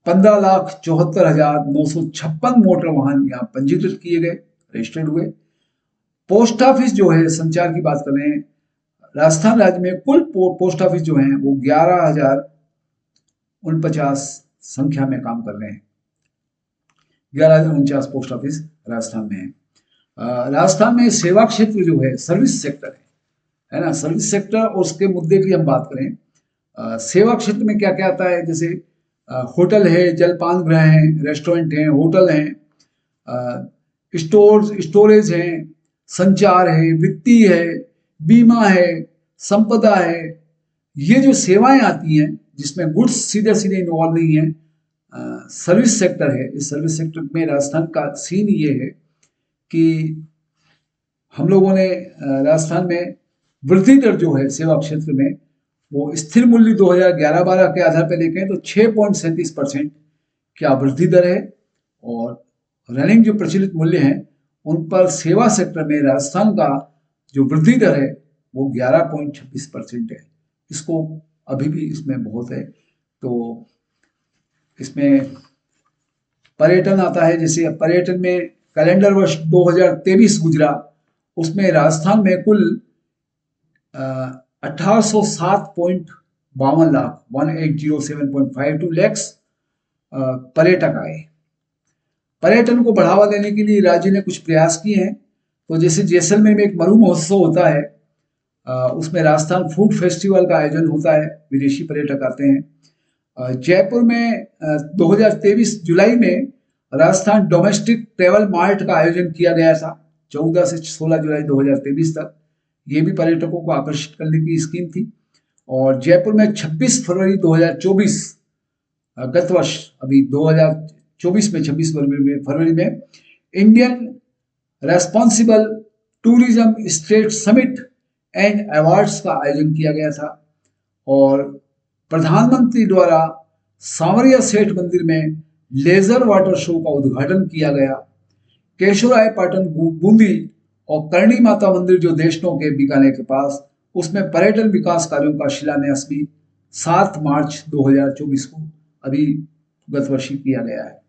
15,74,956 मोटर वाहन यहाँ पंजीकृत किए गए, रजिस्टर्ड हुए। पोस्ट ऑफिस जो है, संचार की बात कर रहे हैं, राजस्थान राज्य में कुल पोस्ट ऑफिस जो हैं वो 11,049 संख्या में काम कर रहे हैं। 11,049 पोस्ट ऑफिस राजस्थान में है। राजस्थान में सेवा क्षेत्र जो है, सर्विस सेक्टर है ना, सर्विस सेक्टर, और उसके मुद्दे की हम बात करें, सेवा क्षेत्र में क्या क्या आता है, जैसे होटल है, जलपान गृह हैं, रेस्टोरेंट हैं, होटल हैं, स्टोरेज हैं, संचार है, वित्तीय है, बीमा है, संपदा है। ये जो सेवाएं आती हैं जिसमें गुड्स सीधे सीधे इन्वॉल्व नहीं है, सर्विस सेक्टर है। इस सर्विस सेक्टर में राजस्थान का सीन ये है कि हम लोगों ने राजस्थान में वृद्धि दर जो है सेवा क्षेत्र में, वो स्थिर मूल्य 2011-12 के आधार पर देखें तो 6.37% क्या वृद्धि दर है, और रनिंग जो प्रचलित मूल्य हैं उन पर सेवा सेक्टर में राजस्थान का जो वृद्धि दर है वो 11.26% है। इसको अभी भी इसमें बहुत है। तो इसमें पर्यटन आता है, जैसे पर्यटन में कैलेंडर वर्ष 2023 गुजरा, उसमें राजस्थान में कुल 1807.52 लाख 1807.52 लैक्स पर्यटक आए। पर्यटन को बढ़ावा देने के लिए राज्य ने कुछ प्रयास किए हैं। तो जैसे जैसलमेर में एक मरु महोत्सव होता है, उसमें राजस्थान फूड फेस्टिवल का आयोजन होता है, विदेशी पर्यटक आते हैं। जयपुर में 2023 जुलाई में राजस्थान डोमेस्टिक ट्रेवल मार्ट का आयोजन किया गया था, 14 से 16 जुलाई 2023 तक। ये भी पर्यटकों को आकर्षित करने की स्कीम थी। और जयपुर में 26 फरवरी 2024, गत वर्ष, अभी 2024 में 26 फरवरी में Indian responsible tourism state summit and awards का आयोजन किया गया था। और प्रधानमंत्री द्वारा सांवरिया सेठ मंदिर में लेजर वाटर शो का उद्घाटन किया गया। केशोराय पाटन बूंदी और करणी माता मंदिर जो देशनों के बीकानेर के पास, उसमें पर्यटन विकास कार्यों का शिलान्यास भी 7 मार्च 2024 को अभी गत वर्ष किया गया है।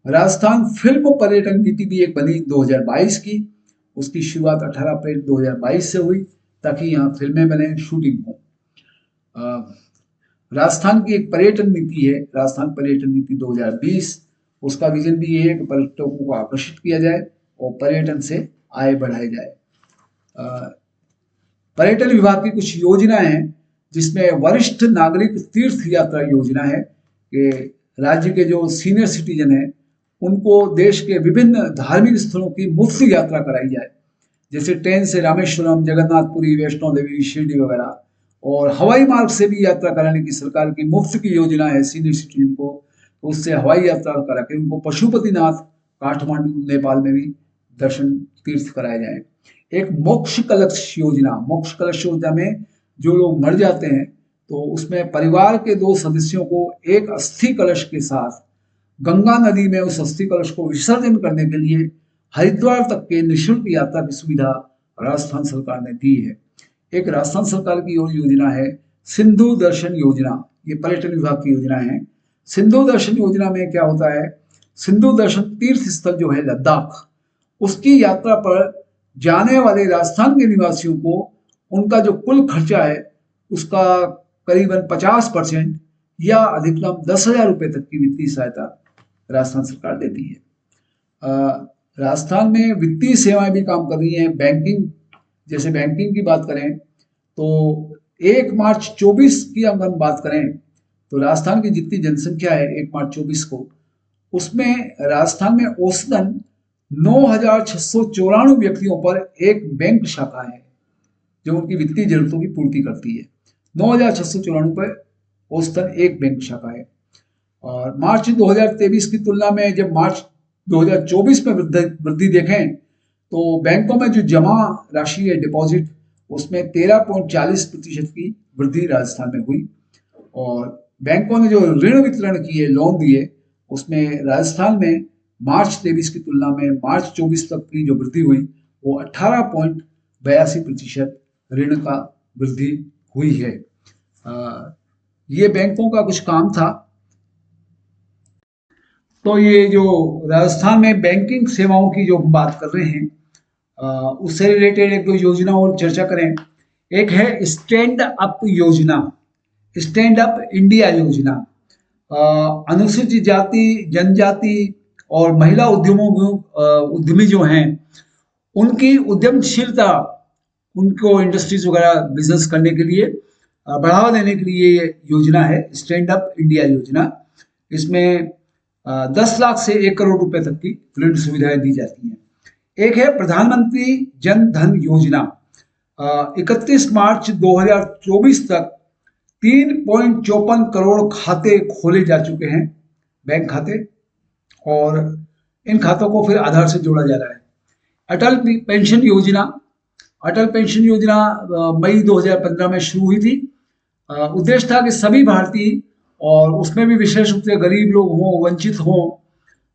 राजस्थान फिल्म पर्यटन नीति भी एक बनी 2022 की, उसकी शुरुआत 18 अप्रैल 2022 से हुई ताकि यहाँ फिल्में बने, शूटिंग हो। राजस्थान की एक पर्यटन नीति है, राजस्थान पर्यटन नीति 2020। उसका विजन भी ये है कि पर्यटकों को आकर्षित किया जाए और पर्यटन से आय बढ़ाई जाए। पर्यटन विभाग की कुछ योजनाएं हैं जिसमें वरिष्ठ नागरिक तीर्थ यात्रा योजना है कि राज्य के जो सीनियर सिटीजन हैं उनको देश के विभिन्न धार्मिक स्थलों की मुफ्त यात्रा कराई जाए, जैसे ट्रेन से रामेश्वरम, जगन्नाथपुरी, वैष्णो देवी, शिरडी वगैरह, और हवाई मार्ग से भी यात्रा कराने की सरकार की मुफ्त की योजना है सीनियर सिटीजन को। तो उससे हवाई यात्रा करा के उनको पशुपतिनाथ, काठमांडू, नेपाल में भी दर्शन तीर्थ कराए जाए। एक मोक्ष कलश योजना, मोक्ष कलश योजना में जो लोग मर जाते हैं तो उसमें परिवार के 2 सदस्यों को एक अस्थि कलश के साथ गंगा नदी में उस अस्थि कलश को विसर्जन करने के लिए हरिद्वार तक के निःशुल्क यात्रा की सुविधा राजस्थान सरकार ने दी है। एक राजस्थान सरकार की और योजना है सिंधु दर्शन योजना, ये पर्यटन विभाग की योजना है। सिंधु दर्शन योजना में क्या होता है, सिंधु दर्शन तीर्थ स्थल जो है लद्दाख, उसकी यात्रा पर जाने वाले राजस्थान के निवासियों को उनका जो कुल खर्चा है उसका करीबन 50% या अधिकतम 10,000 रुपये तक की वित्तीय सहायता राजस्थान सरकार देती है। राजस्थान में वित्तीय सेवाएं भी काम कर रही हैं। बैंकिंग, जैसे बैंकिंग की बात करें तो 1 मार्च 24 की अगर हम बात करें तो राजस्थान की जितनी जनसंख्या है 1 मार्च 24 को, उसमें राजस्थान में औसतन 9,694 व्यक्तियों पर एक बैंक शाखा है जो उनकी वित्तीय जरूरतों की पूर्ति करती है। 9,694 पर औसतन एक बैंक शाखा है। और मार्च 2023 की तुलना में जब मार्च 2024 में वृद्धि देखें तो बैंकों में जो जमा राशि है, डिपॉजिट, उसमें 13.40% की वृद्धि राजस्थान में हुई। और बैंकों ने जो ऋण वितरण किए, लोन दिए, उसमें राजस्थान में मार्च 23 की तुलना में मार्च 24 तक की जो वृद्धि हुई वो 18.82% ऋण का वृद्धि हुई है। ये बैंकों का कुछ काम था। तो ये जो राजस्थान में बैंकिंग सेवाओं की जो हम बात कर रहे हैं उससे रिलेटेड एक दो योजना और चर्चा करें। एक है स्टैंड अप योजना, स्टैंड अप इंडिया योजना। अनुसूचित जाति, जनजाति और महिला उद्यमी जो हैं उनकी उद्यमशीलता, उनको इंडस्ट्रीज वगैरह बिजनेस करने के लिए बढ़ावा देने के लिए ये योजना है स्टैंड अप इंडिया योजना। इसमें 10 लाख से 1 करोड़ रुपए तक की ऋण सुविधाएं दी जाती हैं। एक है प्रधानमंत्री जन धन योजना। 31 मार्च 2024 तक 3.54 करोड़ खाते खोले जा चुके हैं, बैंक खाते, और इन खातों को फिर आधार से जोड़ा जा रहा है। अटल पेंशन योजना, अटल पेंशन योजना मई 2015 में शुरू हुई थी। उद्देश्य था कि सभी भारतीय, और उसमें भी विशेष रूप से गरीब लोग हों, वंचित हों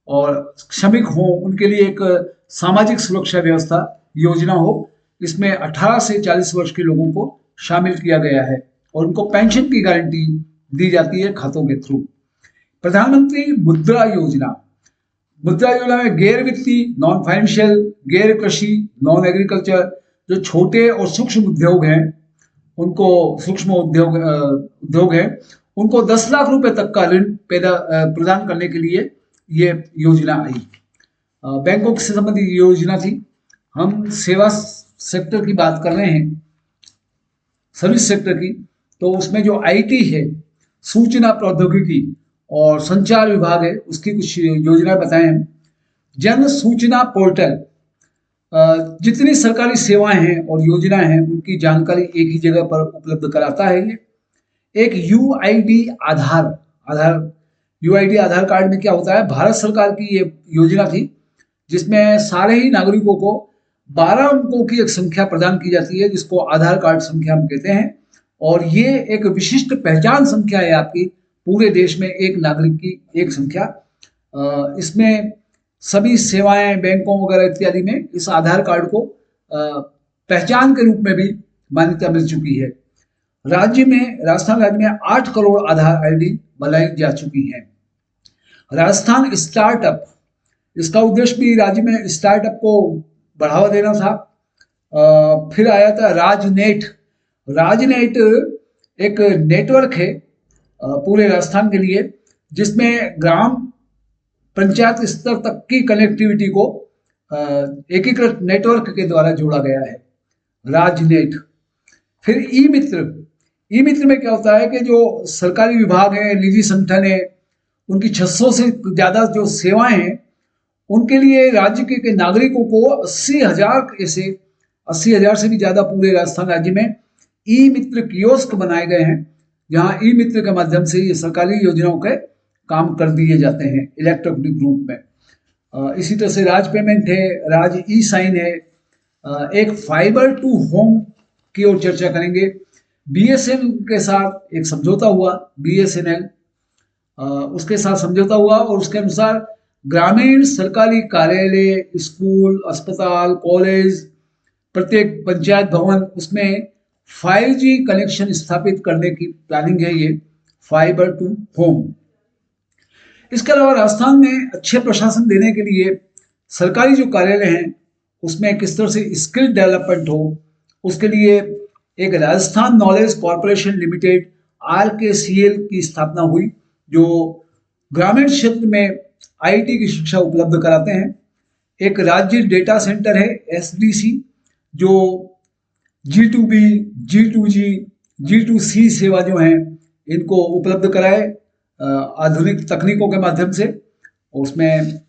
और श्रमिक हों, उनके लिए एक सामाजिक सुरक्षा व्यवस्था योजना हो। इसमें 18 से 40 वर्ष के लोगों को शामिल किया गया है और उनको पेंशन की गारंटी दी जाती है खातों के थ्रू। प्रधानमंत्री मुद्रा योजना, मुद्रा योजना में गैर वित्तीय, नॉन फाइनेंशियल, गैर कृषि, नॉन एग्रीकल्चर, जो छोटे और सूक्ष्म उद्योग हैं उनको, सूक्ष्म उद्योग है उनको 10 लाख रुपए तक का ऋण प्रदान करने के लिए ये योजना आई। बैंकों से संबंधित योजना थी। हम सेवा सेक्टर की बात कर रहे हैं, सर्विस सेक्टर की, तो उसमें जो आईटी है, सूचना प्रौद्योगिकी और संचार विभाग है, उसकी कुछ योजना बताएं। जन सूचना पोर्टल, जितनी सरकारी सेवाएं हैं और योजनाएं हैं उनकी जानकारी एक ही जगह पर उपलब्ध कराता है ये। एक यूआईडी आधार यूआईडी आधार कार्ड में क्या होता है, भारत सरकार की ये योजना थी जिसमें सारे ही नागरिकों को 12 अंकों की एक संख्या प्रदान की जाती है जिसको आधार कार्ड संख्या हम कहते हैं। और ये एक विशिष्ट पहचान संख्या है आपकी, पूरे देश में एक नागरिक की एक संख्या। इसमें सभी सेवाएं, बैंकों वगैरह इत्यादि में इस आधार कार्ड को पहचान के रूप में भी मान्यता मिल चुकी है। राज्य में, राजस्थान राज्य में 8 करोड़ आधार आईडी बनाई जा चुकी हैं। राजस्थान स्टार्टअप, इसका उद्देश्य भी राज्य में स्टार्टअप को बढ़ावा देना था। फिर आया था राजनेट। राजनेट एक नेटवर्क है पूरे राजस्थान के लिए जिसमें ग्राम पंचायत स्तर तक की कनेक्टिविटी को एकीकृत नेटवर्क के द्वारा जोड़ा गया है, राजनेट। फिर ई मित्र, ई मित्र में क्या होता है कि जो सरकारी विभाग है, निजी संगठन है, उनकी 600 से ज़्यादा जो सेवाएं हैं, उनके लिए राज्य के नागरिकों को 80,000 ऐसे 80,000 से भी ज़्यादा पूरे राजस्थान राज्य में ई मित्र कियोस्क बनाए गए हैं, जहां ई मित्र के माध्यम से ये सरकारी योजनाओं के काम कर दिए जाते हैं इलेक्ट्रॉनिक रूप में। इसी तरह से राज पेमेंट है, राज ई साइन है। एक फाइबर टू होम की ओर चर्चा करेंगे। बीएसएनएल के साथ एक समझौता हुआ, बीएसएनएल उसके साथ समझौता हुआ और उसके अनुसार ग्रामीण सरकारी कार्यालय, स्कूल, अस्पताल, कॉलेज, प्रत्येक पंचायत भवन उसमें 5G कनेक्शन स्थापित करने की प्लानिंग है, ये फाइबर टू होम। इसके अलावा राजस्थान में अच्छे प्रशासन देने के लिए सरकारी जो कार्यालय हैं उसमें किस तरह से स्किल डेवलपमेंट हो, उसके लिए एक Rajasthan knowledge corporation limited RKCL की स्थापना हुई, जो ग्रामीण क्षेत्र में IT की शिक्षा उपलब्ध कराते हैं। एक राज्य डेटा सेंटर है SDC, जो G2B, G2G, G2C सेवा जो हैं इनको उपलब्ध कराए आधुनिक तकनीकों के माध्यम से। उसमें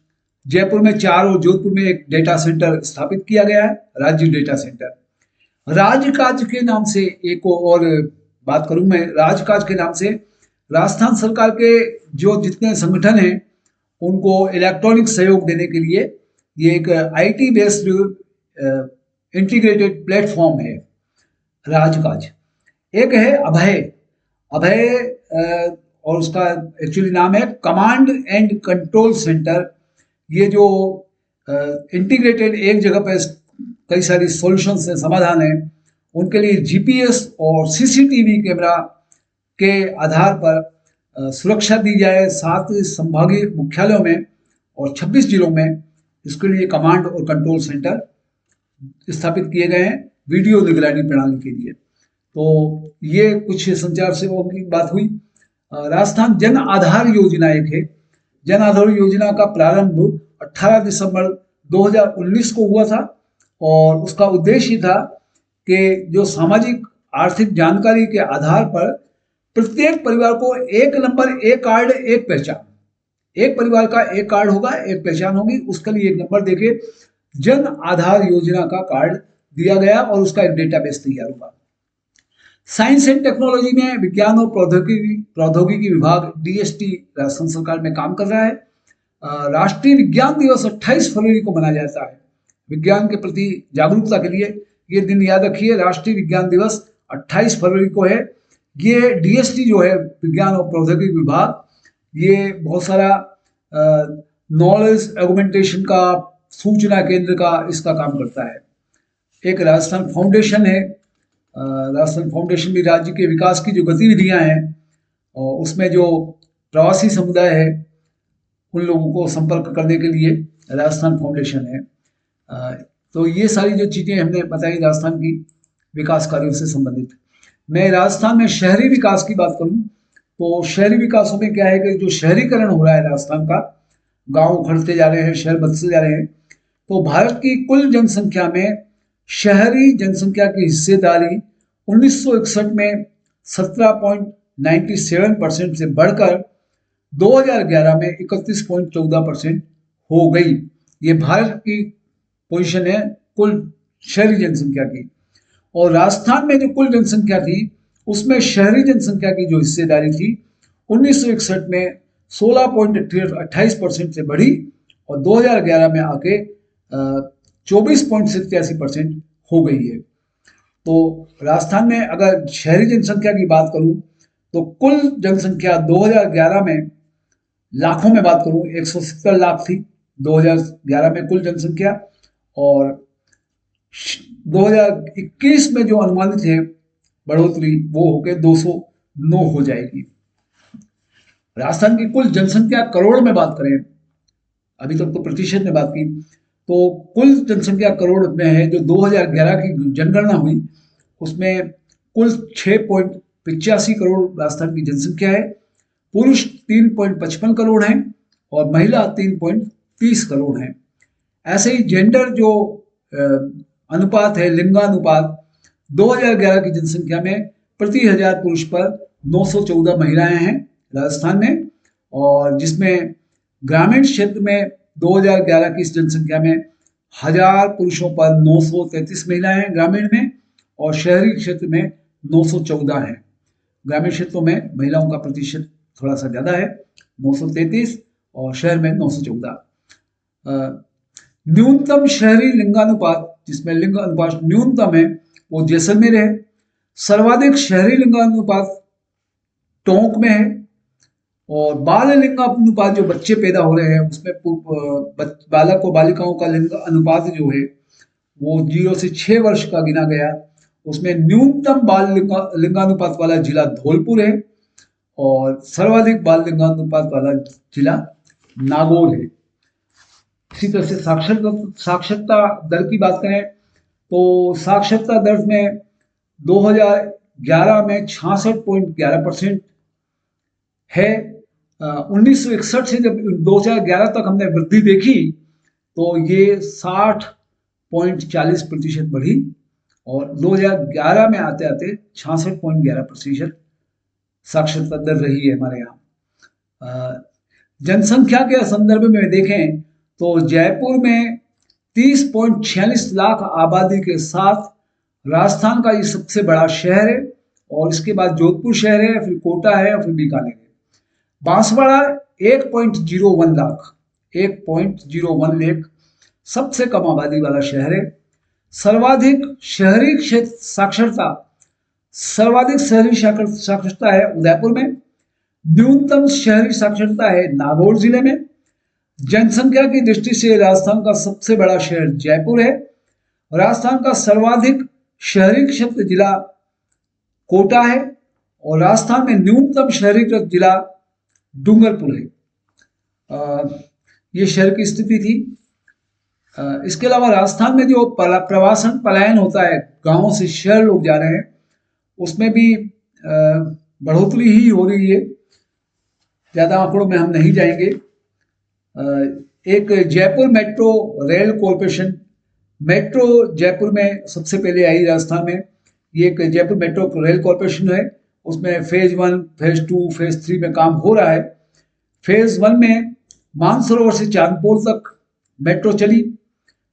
जयपुर में 4 और जोधपुर में एक डेटा सेंटर स्थापित किया गया है, राज्य डेटा सेंटर। राजकाज के नाम से एक और बात करूं मैं, राजकाज के नाम से राजस्थान सरकार के जो जितने संगठन हैं उनको इलेक्ट्रॉनिक सहयोग देने के लिए ये एक IT बेस्ड इंटीग्रेटेड प्लेटफॉर्म है राजकाज। एक है अभय। अभय और उसका एक्चुअली नाम है कमांड एंड कंट्रोल सेंटर। ये जो इंटीग्रेटेड एक जगह पर कई सारी सॉल्यूशंस हैं, समाधान है, उनके लिए GPS और CCTV कैमरा के आधार पर सुरक्षा दी जाए। 7 संभागीय मुख्यालयों में और 26 जिलों में इसके लिए कमांड और कंट्रोल सेंटर स्थापित किए गए हैं वीडियो निगरानी प्रणाली के लिए। तो ये कुछ संचार सेवाओं की बात हुई। राजस्थान जन आधार योजना एक है। जन आधार योजना का प्रारंभ 18 दिसंबर 2019 को हुआ था और उसका उद्देश्य था कि जो सामाजिक आर्थिक जानकारी के आधार पर प्रत्येक परिवार को एक नंबर, एक कार्ड, एक पहचान, एक परिवार का एक कार्ड होगा, एक पहचान होगी, उसके लिए एक नंबर देके जन आधार योजना का कार्ड दिया गया और उसका एक डेटाबेस तैयार हुआ। साइंस एंड टेक्नोलॉजी में विज्ञान और प्रौद्योगिकी विभाग DST राजस्थान सरकार में काम कर रहा है। राष्ट्रीय विज्ञान दिवस 28 फरवरी को मनाया जाता है। विज्ञान के प्रति जागरूकता के लिए ये दिन याद रखिए, राष्ट्रीय विज्ञान दिवस 28 फरवरी को है। ये DST जो है विज्ञान और प्रौद्योगिकी विभाग, ये बहुत सारा नॉलेज एगुमेंटेशन का, सूचना केंद्र का इसका काम करता है। एक राजस्थान फाउंडेशन है। राजस्थान फाउंडेशन भी राज्य के विकास की जो गतिविधियां हैं और उसमें जो प्रवासी समुदाय है उन लोगों को संपर्क करने के लिए राजस्थान फाउंडेशन है। तो ये सारी जो चीज़ें हमने बताई राजस्थान की विकास कार्यों से संबंधित। मैं राजस्थान में शहरी विकास की बात करूं तो शहरी विकासों में क्या है कि जो शहरीकरण हो रहा है राजस्थान का, गांव उखड़ते जा रहे हैं, शहर बदलते जा रहे हैं। तो भारत की कुल जनसंख्या में शहरी जनसंख्या की हिस्सेदारी 1961 में 17.97% से बढ़कर 2011 में 31.14% हो गई। ये भारत की पोजीशन है कुल शहरी जनसंख्या की। और राजस्थान में जो कुल जनसंख्या थी उसमें शहरी जनसंख्या की जो हिस्सेदारी थी 1961 में 16.28% से बढ़ी और 2011 में आके 24.87% हो गई है। तो राजस्थान में अगर शहरी जनसंख्या की बात करूं तो कुल जनसंख्या 2011 में लाखों में बात करूं 170 लाख थी 2011 में कुल जनसंख्या, और 2021 में जो अनुमानित है बढ़ोतरी वो होकर 209 हो जाएगी। राजस्थान की कुल जनसंख्या करोड़ में बात करें, अभी तक तो प्रतिशत में बात की, तो कुल जनसंख्या करोड़ में है। जो 2011 की जनगणना हुई उसमें कुल 6.85 करोड़ राजस्थान की जनसंख्या है। पुरुष 3.55 करोड़ हैं और महिला 3.30 करोड़ हैं। ऐसे ही जेंडर जो अनुपात है, लिंगानुपात 2011 की जनसंख्या में प्रति 1000 पुरुष पर 914 महिलाएं हैं राजस्थान में, और जिसमें ग्रामीण क्षेत्र में 2011 की इस जनसंख्या में 1000 पुरुषों पर 933 महिलाएं हैं ग्रामीण में, और शहरी क्षेत्र में 914 है। ग्रामीण क्षेत्रों में महिलाओं का प्रतिशत थोड़ा सा ज़्यादा है, 933, और शहर में 914। न्यूनतम शहरी लिंगानुपात, जिसमें लिंग अनुपात न्यूनतम है, वो जैसलमेर है। सर्वाधिक शहरी लिंगानुपात टोंक में है, और बाल लिंगानुपात जो बच्चे पैदा हो रहे हैं उसमें बालक और बालिकाओं का लिंग अनुपात जो है वो 0 से 6 वर्ष का गिना गया। उसमें न्यूनतम बाल लिंगानुपात वाला जिला धौलपुर है, और सर्वाधिक बाल लिंगानुपात वाला जिला नागौर है। इसी तरह से साक्षरता दर की बात करें तो साक्षरता दर में 2011 में 66.11% है। 1961 से जब 2011 तक हमने वृद्धि देखी तो ये 60.40% बढ़ी, और 2011 में आते आते 66.11% साक्षरता दर रही है हमारे यहाँ। जनसंख्या के संदर्भ में देखें तो जयपुर में 30.46 लाख आबादी के साथ राजस्थान का ये सबसे बड़ा शहर है, और इसके बाद जोधपुर शहर है, फिर कोटा है, और फिर बीकानेर है। बांसवाड़ा 1.01 लाख 1.01 लाख सबसे कम आबादी वाला शहर है। सर्वाधिक शहरी क्षेत्र साक्षरता सर्वाधिक शहरी साक्षरता है उदयपुर में। न्यूनतम शहरी साक्षरता है नागौर जिले में। जनसंख्या की दृष्टि से राजस्थान का सबसे बड़ा शहर जयपुर है। राजस्थान का सर्वाधिक शहरी क्षेत्र जिला कोटा है, और राजस्थान में न्यूनतम शहरीकृत जिला डूंगरपुर है। ये शहर की स्थिति थी। इसके अलावा राजस्थान में जो प्रवासन पलायन होता है, गांवों से शहर लोग जा रहे हैं, उसमें भी बढ़ोतरी ही हो रही है। ज़्यादा आंकड़ों में हम नहीं जाएंगे। एक Jaipur metro rail corporation, metro Jaipur में सबसे पहले आई राजस्थान में। ये एक जयपुर मेट्रो रेल कॉरपोरेशन है। उसमें फेज 1, फेज 2, फेज 3 में काम हो रहा है। फेज 1 में मानसरोवर से चांदपोल तक मेट्रो चली।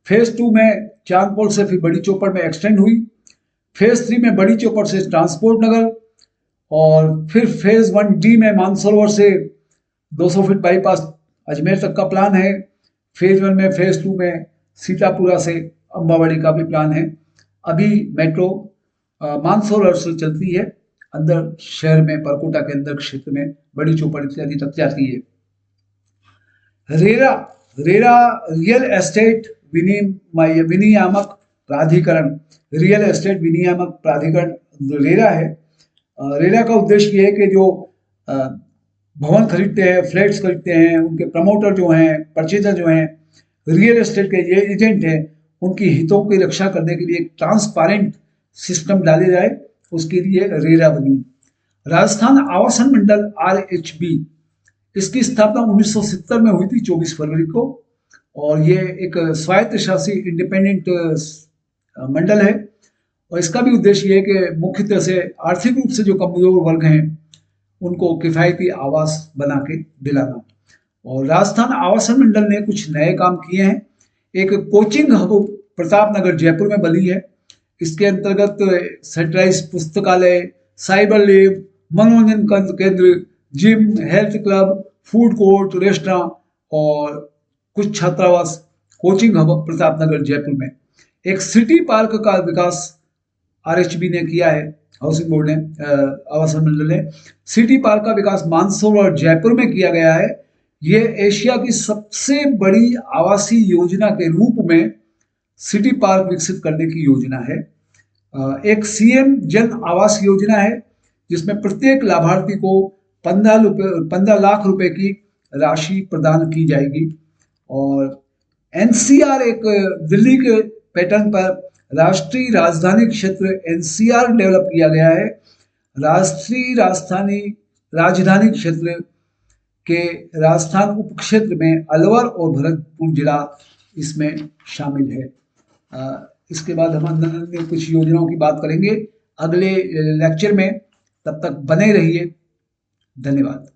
फेज 2 में चांदपोल से फिर बड़ी चौपड़ में एक्सटेंड हुई। फेज 3 में बड़ी चौपड़ से ट्रांसपोर्ट नगर, और फिर फेज 1D में मानसरोवर से 200 फीट बाईपास अजमेर तक का प्लान है। फेज 1 में, फेज 2 में सीतापुरा से अम्बावाड़ी का भी प्लान है। अभी मेट्रो मानसरोवर से चलती है, अंदर शहर में, परकोटा के अंदर क्षेत्र में बड़ी चौपड़ इत्यादि तक जाती है। रेरा रियल एस्टेट विनियामक प्राधिकरण, रियल एस्टेट विनियामक प्राधिकरण रेरा है। रेरा का उद्देश्य ये है कि जो भवन खरीदते हैं, फ्लैट्स खरीदते हैं, उनके प्रमोटर जो हैं, परचेजर जो हैं, रियल एस्टेट के ये एजेंट हैं, उनकी हितों की रक्षा करने के लिए एक ट्रांसपेरेंट सिस्टम डाले जाए, उसके लिए रेरा बनी। राजस्थान आवासन मंडल RHB, इसकी स्थापना 1970 में हुई थी 24 फरवरी को, और ये एक स्वायत्त शासी इंडिपेंडेंट मंडल है। और इसका भी उद्देश्य ये है कि मुख्यतः से आर्थिक रूप से जो कमजोर वर्ग हैं उनको किफ़ायती आवास बना के दिलाना। और राजस्थान आवासन मंडल ने कुछ नए काम किए हैं। एक कोचिंग हब प्रतापनगर जयपुर में बनी है। इसके अंतर्गत सेंट्रलाइज पुस्तकालय, साइबर लैब, मनोरंजन केंद्र, gym, health club, food court, restaurant और कुछ छात्रावास कोचिंग हब प्रतापनगर जयपुर में। एक सिटी पार्क का विकास RHB ने किया है, हाउसिंग बोर्ड ने, आवासन मंडल ने। सिटी पार्क का विकास मानसरोवर जयपुर में किया गया है। ये एशिया की सबसे बड़ी आवासीय योजना के रूप में सिटी पार्क विकसित करने की योजना है। एक CM जन आवास योजना है, जिसमें प्रत्येक लाभार्थी को 15 लाख रुपए की राशि प्रदान की जाएगी। और NCR, एक दिल्ली के पैटर्न पर राष्ट्रीय राजधानी क्षेत्र NCR डेवलप किया गया है। राष्ट्रीय राजधानी क्षेत्र के राजस्थान उपक्षेत्र में अलवर और भरतपुर जिला इसमें शामिल है। इसके बाद हम अन्य कुछ योजनाओं की बात करेंगे। अगले लेक्चर में। तब तक बने रहिए। धन्यवाद।